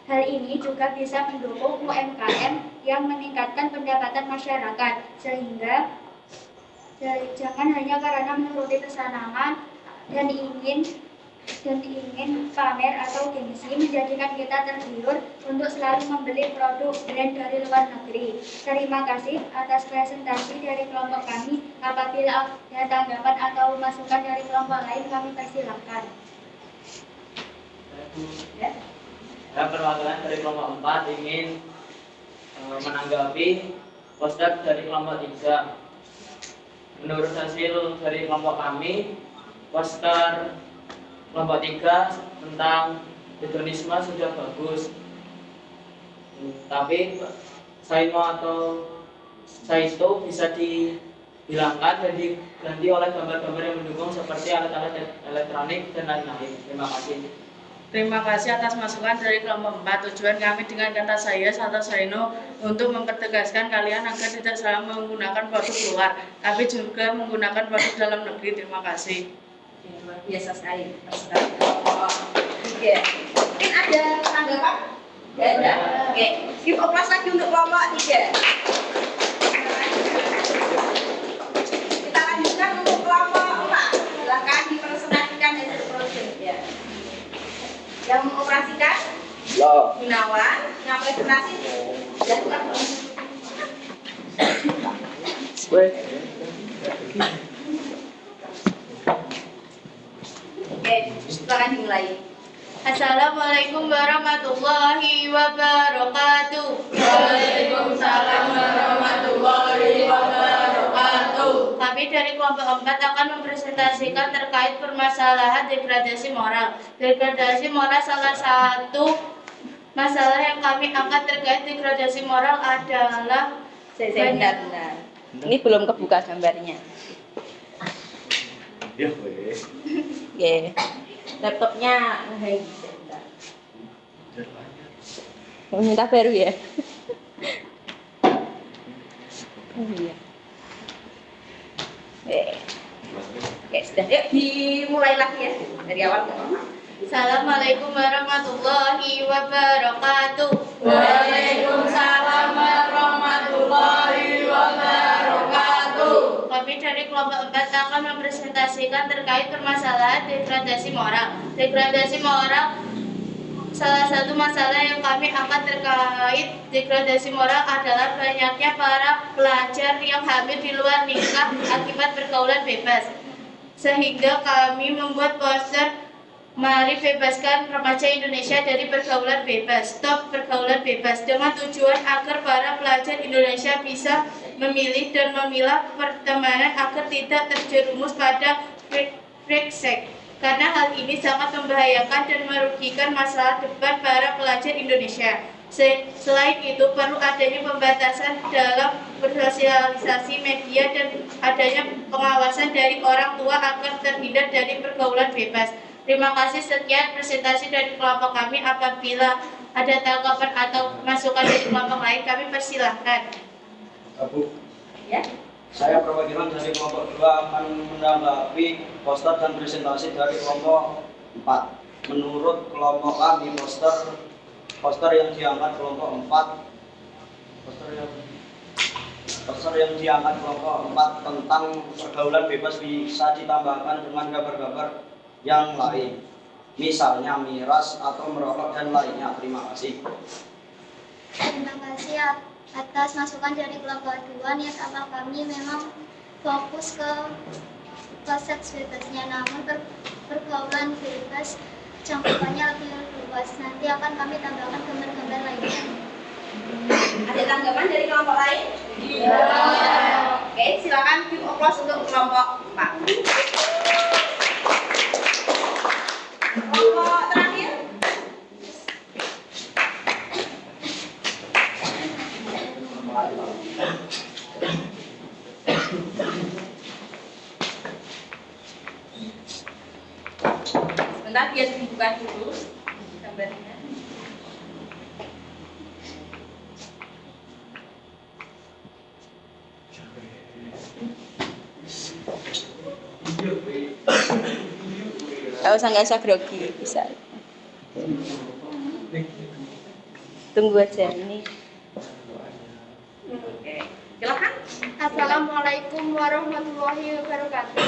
Hal ini juga bisa mendukung UMKM yang meningkatkan pendapatan masyarakat, sehingga jangan hanya karena menuruti kesenangan dan ingin pamer atau gengsi menjadikan kita tergiur untuk selalu membeli produk brand dari luar negeri. Terima kasih atas presentasi dari kelompok kami. Apabila ada tanggapan atau masukan dari kelompok lain, kami persilahkan. Dan perwakilan dari kelompok 4 ingin menanggapi poster dari kelompok 3. Menurut hasil dari kelompok kami, poster kelompok 3 tentang hedonisme sudah bagus, tapi Saimo atau Saito bisa dihilangkan dan diganti oleh gambar-gambar yang mendukung seperti alat-alat elektronik dan lain-lain. Terima kasih. Terima kasih atas masukan dari kelompok 4. Tujuan kami dengan kata saya atau Saino untuk mempertegaskan kalian agar tidak selalu menggunakan produk luar, tapi juga menggunakan produk dalam negeri. Terima kasih. Luar biasa sekali. Kelompok 3. Give applause lagi untuk kelompok 3. Kita lanjutkan untuk kelompok 4. Silakan dipresentasikan hasil proyeknya. Yang mengoperasikan Gunawan, yang presentasi dan Oke, silakan dimulai. Assalamualaikum warahmatullahi wabarakatuh. Waalaikumsalam warahmatullahi wabarakatuh. Kami dari kelompok 4 akan mempresentasikan terkait permasalahan degradasi moral. Degradasi moral salah satu masalah yang kami angkat terkait degradasi moral adalah Bentar. Ini belum kebuka gambarnya. Ya, wes. Oke. Laptopnya ngehang. Bentar. Mau minta baru ya? Oh iya. Oke, sudah. Yuk dimulai lagi ya. Dari awal. Assalamualaikum warahmatullahi wabarakatuh. Waalaikumsalam warahmatullahi wabarakatuh. Kami dari kelompok 4 akan mempresentasikan terkait permasalahan degradasi moral. Degradasi moral salah satu masalah yang kami angkat terkait degradasi moral adalah banyaknya para pelajar yang hamil di luar nikah akibat pergaulan bebas. Sehingga kami membuat poster "Mari bebaskan remaja Indonesia dari pergaulan bebas, stop pergaulan bebas" dengan tujuan agar para pelajar Indonesia bisa memilih dan memilah pertemanan agar tidak terjerumus pada freak seks. Karena hal ini sangat membahayakan dan merugikan masa depan para pelajar Indonesia. Selain itu, perlu adanya pembatasan dalam bersosialisasi media dan adanya pengawasan dari orang tua agar terhindar dari pergaulan bebas. Terima kasih, sekian presentasi dari kelompok kami. Apabila ada tanggapan atau masukan dari kelompok lain, kami persilahkan. Bu, Ya. saya perwakilan dari kelompok 2 akan menanggapi poster dan presentasi dari kelompok 4. Menurut kelompok kami, poster yang diangkat kelompok 4 poster yang diangkat kelompok 4 tentang pergaulan bebas bisa ditambahkan dengan gambar-gambar yang lain, misalnya miras atau merokok dan lainnya. Terima kasih. Terima kasih atas masukan dari kelompok 2. Niat awal kami memang fokus ke seks bebasnya, namun pergaulan bebas cakupannya lebih luas. Nanti akan kami tambahkan gambar-gambar lainnya. Ada tanggapan dari kelompok lain? Iya. Oke, silakan give applause untuk kelompok 4. Kelompok terakhir. Sebentar biar dibuka dulu gambarnya. Nggak usah grogi, bisa. Tunggu aja ini. Oke, silakan. Assalamualaikum warahmatullahi wabarakatuh.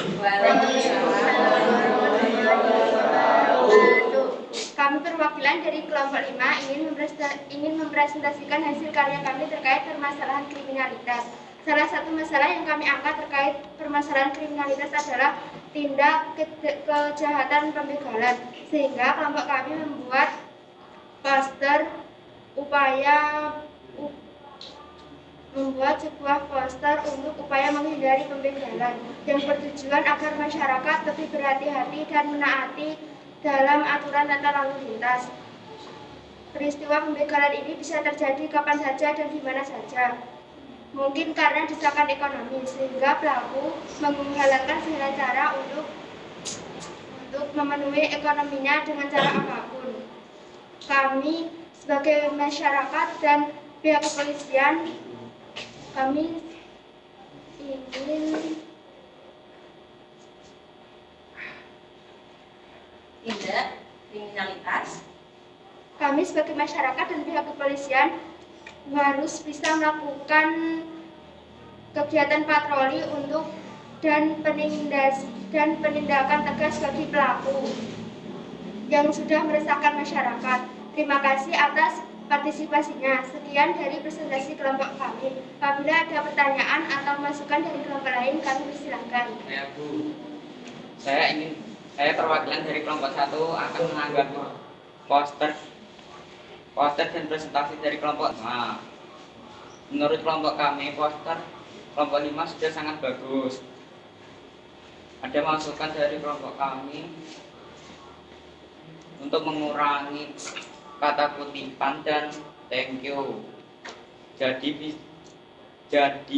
Kami perwakilan dari kelompok 5 ingin mempresentasikan hasil karya kami terkait permasalahan kriminalitas. Salah satu masalah yang kami angkat terkait permasalahan kriminalitas adalah tindak kejahatan pembegalan. Sehingga kelompok kami membuat membuat sebuah poster untuk upaya menghindari pembegalan yang bertujuan agar masyarakat lebih berhati-hati dan menaati dalam aturan tata lalu lintas. Peristiwa pembegalan ini bisa terjadi kapan saja dan di mana saja. Mungkin karena desakan ekonomi, sehingga pelaku menghalalkan segala cara untuk memenuhi ekonominya dengan cara apapun. Kami sebagai masyarakat dan pihak kepolisian, kami ingin Tindak kriminalitas. Kami sebagai masyarakat dan pihak kepolisian harus bisa melakukan kegiatan patroli dan penindakan tegas bagi pelaku yang sudah meresahkan masyarakat. Terima kasih atas partisipasinya. Sekian dari presentasi kelompok kami. Apabila ada pertanyaan atau masukan dari kelompok lain, kami persilakan. Ya Bu, saya perwakilan dari kelompok 1 akan menanggapi poster dan presentasi dari kelompok 5. Menurut kelompok kami, poster kelompok 5 sudah sangat bagus. Ada masukan dari kelompok kami untuk mengurangi kata kutipan dan thank you. Jadi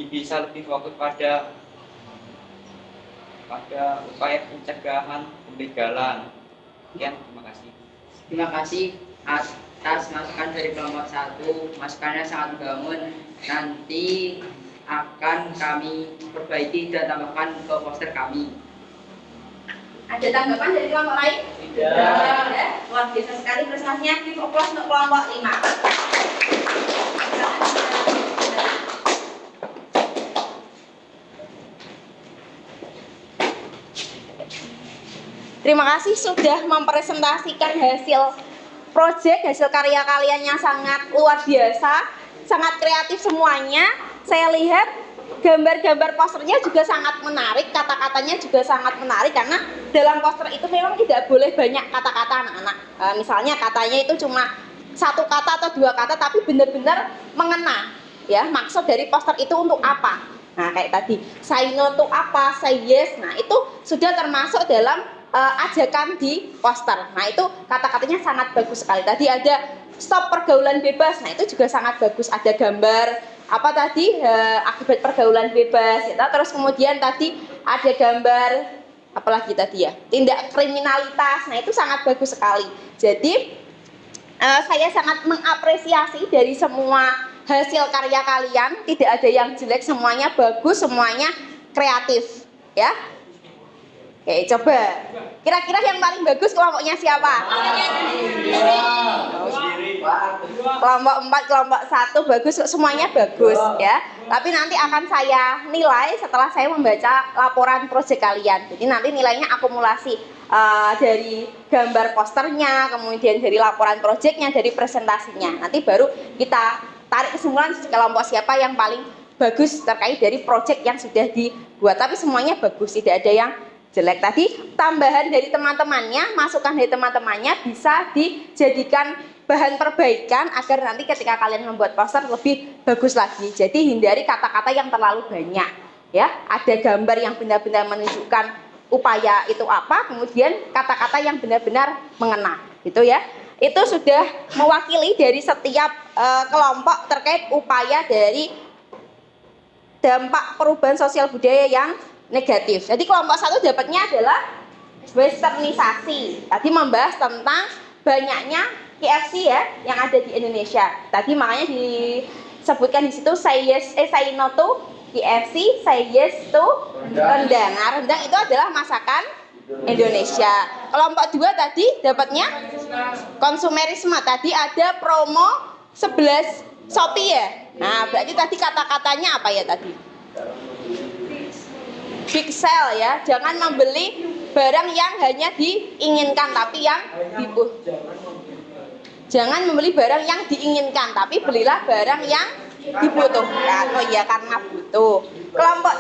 bisa lebih fokus pada upaya pencegahan pembegalan. Sekian, terima kasih. Terima kasih atas masukan dari kelompok 1. Masukannya sangat membangun. Nanti akan kami perbaiki dan tambahkan ke poster kami. Ada tanggapan dari kelompok lain? Tidak. Ya, luar biasa sekali presentasinya. Give applause untuk kelompok 5. Terima kasih sudah mempresentasikan hasil proyek, hasil karya kalian yang sangat luar biasa, sangat kreatif semuanya. Saya lihat gambar-gambar posternya juga sangat menarik, kata-katanya juga sangat menarik karena dalam poster itu memang tidak boleh banyak kata-kata anak-anak. Misalnya katanya itu cuma 1 kata atau 2 kata tapi benar-benar mengena. Ya, maksud dari poster itu untuk apa? Nah, kayak tadi, say no to apa, say yes. Nah, itu sudah termasuk dalam ajakan di poster. Nah, itu kata-katanya sangat bagus sekali. Tadi ada stop pergaulan bebas. Nah, itu juga sangat bagus. Ada gambar apa tadi akibat pergaulan bebas. Ya. Terus kemudian tadi ada gambar apalagi tadi ya, tindak kriminalitas. Nah, itu sangat bagus sekali. Jadi saya sangat mengapresiasi dari semua hasil karya kalian. Tidak ada yang jelek, semuanya bagus, semuanya kreatif. Ya. Oke, coba. Kira-kira yang paling bagus kelompoknya siapa? Kelompok 4, kelompok 1 bagus, semuanya bagus ya. Tapi nanti akan saya nilai setelah saya membaca laporan proyek kalian. Jadi nanti nilainya akumulasi dari gambar posternya, kemudian dari laporan proyeknya, dari presentasinya. Nanti baru kita tarik kesimpulan kelompok siapa yang paling bagus terkait dari proyek yang sudah dibuat. Tapi semuanya bagus, tidak ada yang jelek. Tadi tambahan dari teman-temannya, masukan dari teman-temannya bisa dijadikan bahan perbaikan agar nanti ketika kalian membuat poster lebih bagus lagi. Jadi hindari kata-kata yang terlalu banyak. Ya, ada gambar yang benar-benar menunjukkan upaya itu apa, kemudian kata-kata yang benar-benar mengena. Gitu ya. Itu sudah mewakili dari setiap kelompok terkait upaya dari dampak perubahan sosial budaya yang negatif. Jadi kelompok 1 dapatnya adalah westernisasi. Tadi membahas tentang banyaknya KFC ya yang ada di Indonesia. Tadi makanya disebutkan di situ say no to KFC, say yes to rendang. Nah, rendang itu adalah masakan Indonesia. Kelompok 2 tadi dapatnya konsumerisme. Tadi ada promo 11 Shopee ya. Nah, berarti tadi kata-katanya apa ya tadi? Big sale ya, jangan membeli barang yang hanya diinginkan tapi yang dibutuhkan. Jangan membeli barang yang diinginkan tapi belilah barang yang dibutuhkan. Oh iya, karena butuh. Kelompok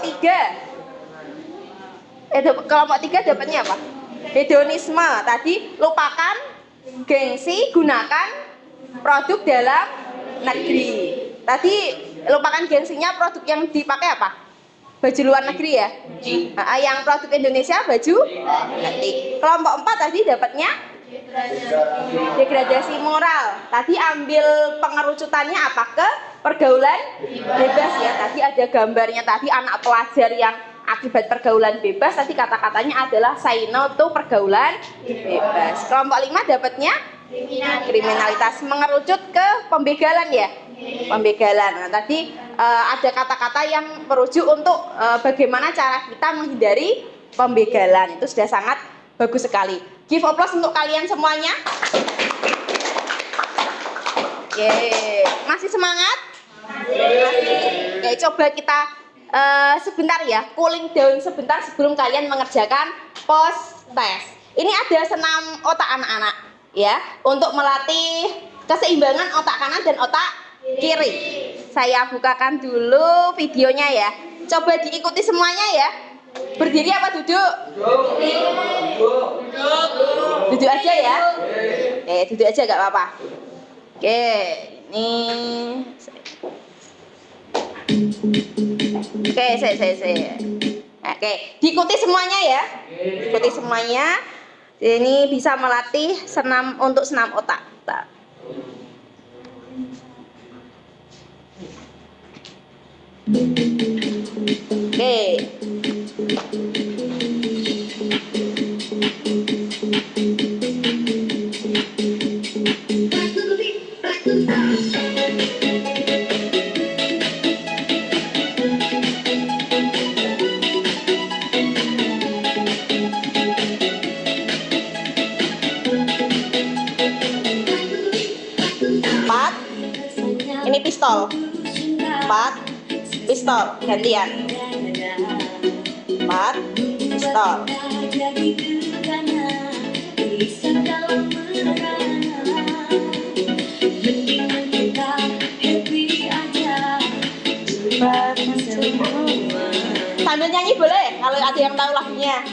3 dapatnya apa? Hedonisme. Tadi lupakan gengsi, gunakan produk dalam negeri. Tadi lupakan gengsinya, produk yang dipakai apa? Baju luar negeri ya? Yang produk Indonesia baju batik. Kelompok 4 tadi dapatnya degradasi moral. Tadi ambil pengerucutannya apa? Ke pergaulan bebas ya. Tadi ada gambarnya tadi anak pelajar yang akibat pergaulan bebas. Tadi kata-katanya adalah say no to pergaulan bebas. Kelompok 5 dapatnya kriminalitas, mengerucut ke pembegalan ya. Pembegalan. Nah, tadi ada kata-kata yang merujuk untuk bagaimana cara kita menghindari pembegalan. Itu sudah sangat bagus sekali. Give applause untuk kalian semuanya. Yeay. Masih semangat? Oke, coba kita sebentar ya, cooling down sebentar sebelum kalian mengerjakan post test. Ini ada senam otak anak-anak ya, untuk melatih keseimbangan otak kanan dan otak kiri. Saya bukakan dulu videonya ya. Coba diikuti semuanya ya. Berdiri apa duduk? Duduk aja ya. Duduk aja gak apa-apa. Oke, ini saya. Oke, diikuti semuanya ya. Diikuti semuanya. Ini bisa melatih untuk senam otak. Oke. Empat. Ini pistol. 4 pistol gantian. 4 pistol. Sambil nyanyi boleh kalau ada yang tahu lagunya.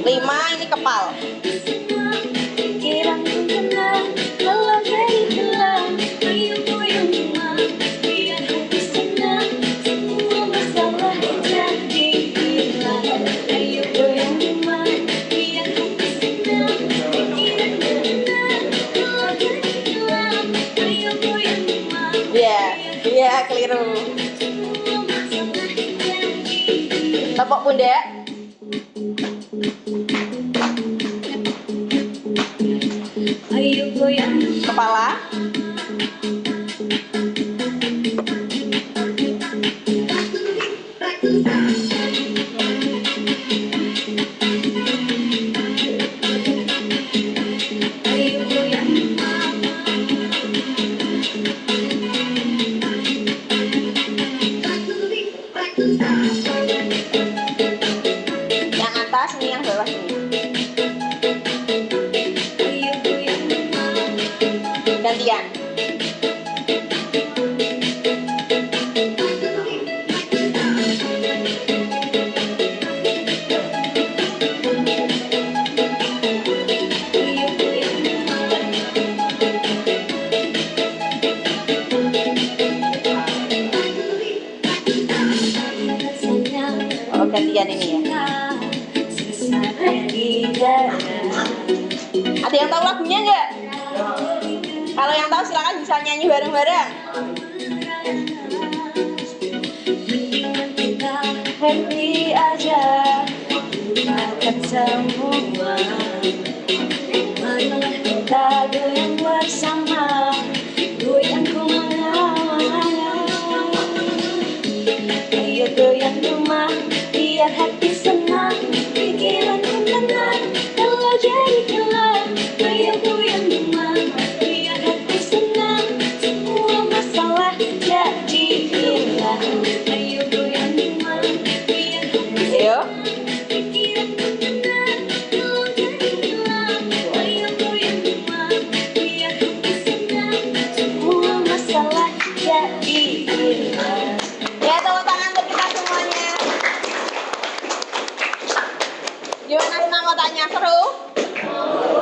5 ini kepal. Iya, keliru. Tepuk pundak. Kepala. Yang atas ini, yang bawah sini. Gantian. Oh, gantian ini ya. Ada yang tahu lagunya nggak? Kalau yang tahu silakan bisa nyanyi bareng-bareng. Happy aja, lupakan semua. Marilah kita goyang bersama, goyang kemana-mana. Ayo goyang rumah, biar hati senang, pikiran tenang, kalau jadi gelap. Ayo goyang rumah, biar hati senang, semua masalah jadi hilang. Ayo goyang rumah, biar hati senang, pikiran tenang, kalau jadi gelap. Ayo goyang rumah, biar hati senang, semua masalah jadi hilang. Ya, tepuk tangan untuk kita semuanya. Gimana senam otaknya? Seru?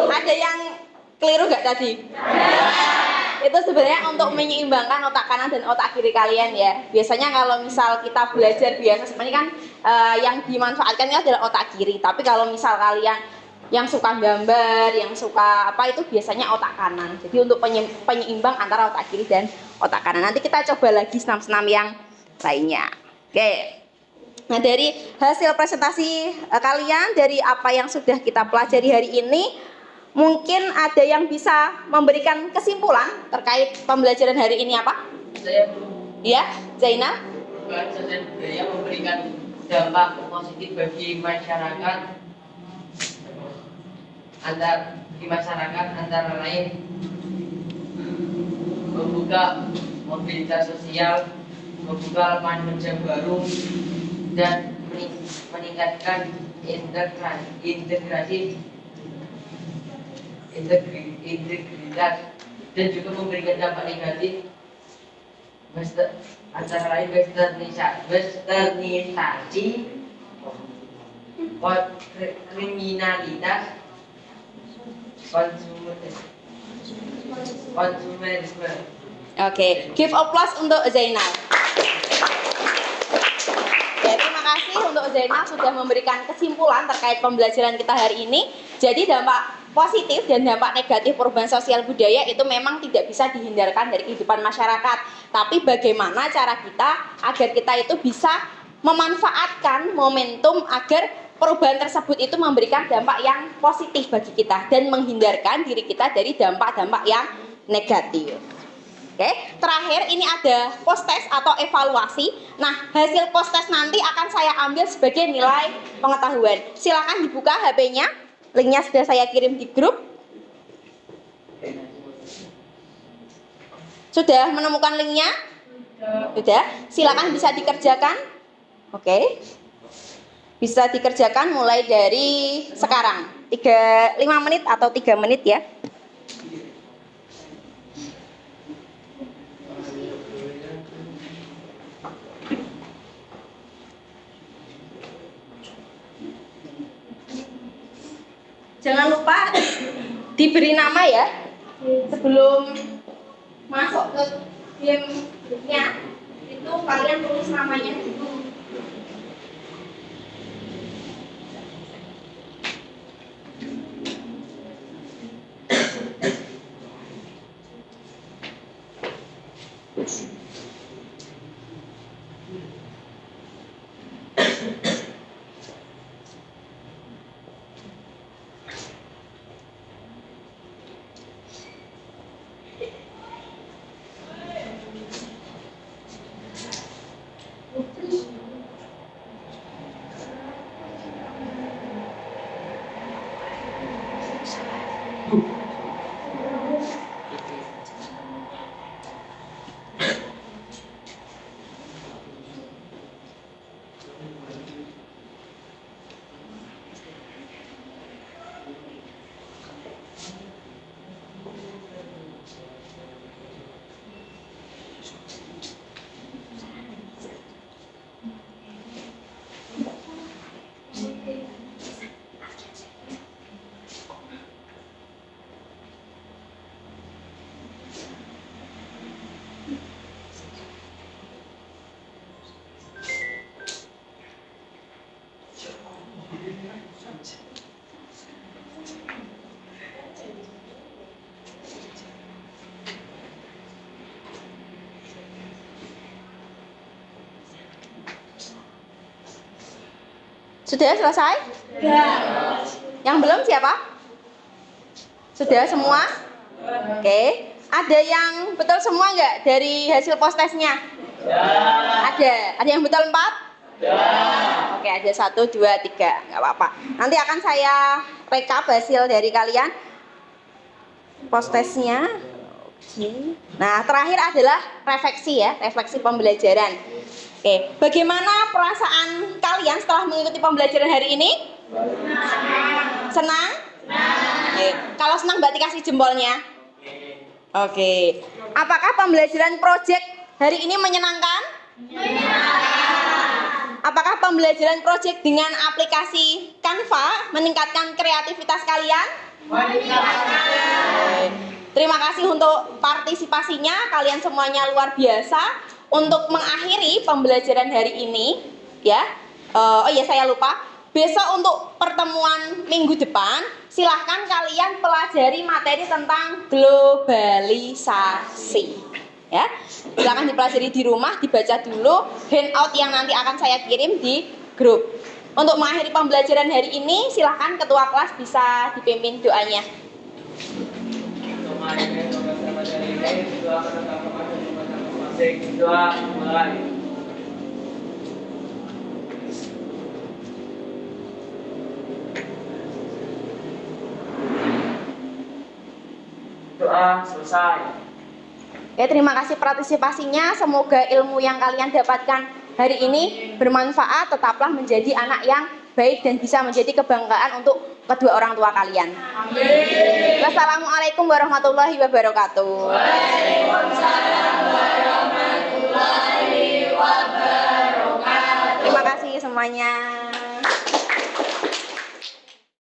Ada yang keliru gak tadi? Itu sebenarnya untuk menyeimbangkan otak kanan dan otak kiri kalian ya. Biasanya kalau misal kita belajar biasa sebenarnya kan yang dimanfaatkan adalah otak kiri. Tapi kalau misal kalian yang suka gambar, yang suka apa, itu biasanya otak kanan. Jadi untuk penyeimbang antara otak kiri dan otak kanan. Nanti kita coba lagi senam-senam yang lainnya. Oke. Nah, dari hasil presentasi kalian, dari apa yang sudah kita pelajari hari ini, mungkin ada yang bisa memberikan kesimpulan terkait pembelajaran hari ini apa? Saya Ya, Zainal? bahasa dan budaya memberikan dampak positif bagi masyarakat. di masyarakat antara lain membuka mobilitas sosial, membuka lapangan kerja baru, dan meningkatkan integritas, dan juga memberikan dampak negatif antara lain westernisasi, kriminalitas, konsumerisme. Oke, give applause untuk Zainal. Ya, terima kasih untuk Zainal sudah memberikan kesimpulan terkait pembelajaran kita hari ini. Jadi dampak positif dan dampak negatif perubahan sosial budaya itu memang tidak bisa dihindarkan dari kehidupan masyarakat. Tapi bagaimana cara kita agar kita itu bisa memanfaatkan momentum agar perubahan tersebut itu memberikan dampak yang positif bagi kita dan menghindarkan diri kita dari dampak-dampak yang negatif. Oke, terakhir ini ada post-test atau evaluasi. Nah, hasil post-test nanti akan saya ambil sebagai nilai pengetahuan. Silakan dibuka HP-nya, linknya sudah saya kirim di grup. Sudah menemukan linknya? Sudah, silakan bisa dikerjakan. Oke, bisa dikerjakan mulai dari sekarang. 5 menit atau 3 menit ya. Jangan lupa diberi nama ya sebelum masuk ke game-nya, itu kalian tulis namanya dulu. Sudah selesai? Ya. Yang belum siapa? Sudah semua? Oke. Ada yang betul semua nggak dari hasil post-testnya? Ya. Ada yang betul 4? Ya. Oke, ada 1, 2, 3. Nggak apa-apa. Nanti akan saya rekap hasil dari kalian post-testnya. Oke. Nah, terakhir adalah refleksi ya, refleksi pembelajaran. Oke, bagaimana perasaan kalian setelah mengikuti pembelajaran hari ini? Senang? Oke. Kalau senang berarti kasih jempolnya. Oke. Apakah pembelajaran proyek hari ini menyenangkan? Menyenangkan. Apakah pembelajaran proyek dengan aplikasi Canva meningkatkan kreativitas kalian? Meningkatkan. Terima kasih untuk partisipasinya, kalian semuanya luar biasa. Untuk mengakhiri pembelajaran hari ini, ya, oh ya saya lupa, besok untuk pertemuan minggu depan, silahkan kalian pelajari materi tentang globalisasi, ya, silahkan dipelajari di rumah, dibaca dulu handout yang nanti akan saya kirim di grup. Untuk mengakhiri pembelajaran hari ini, silahkan ketua kelas bisa dipimpin doanya. Doa mulai. saya selesai. Oke, terima kasih partisipasinya. Semoga ilmu yang kalian dapatkan hari ini bermanfaat. Tetaplah menjadi anak yang baik dan bisa menjadi kebanggaan untuk kedua orang tua kalian. Amin. Wassalamualaikum warahmatullahi wabarakatuh. Waalaikumsalam warahmatullahi wabarakatuh. Terima kasih semuanya.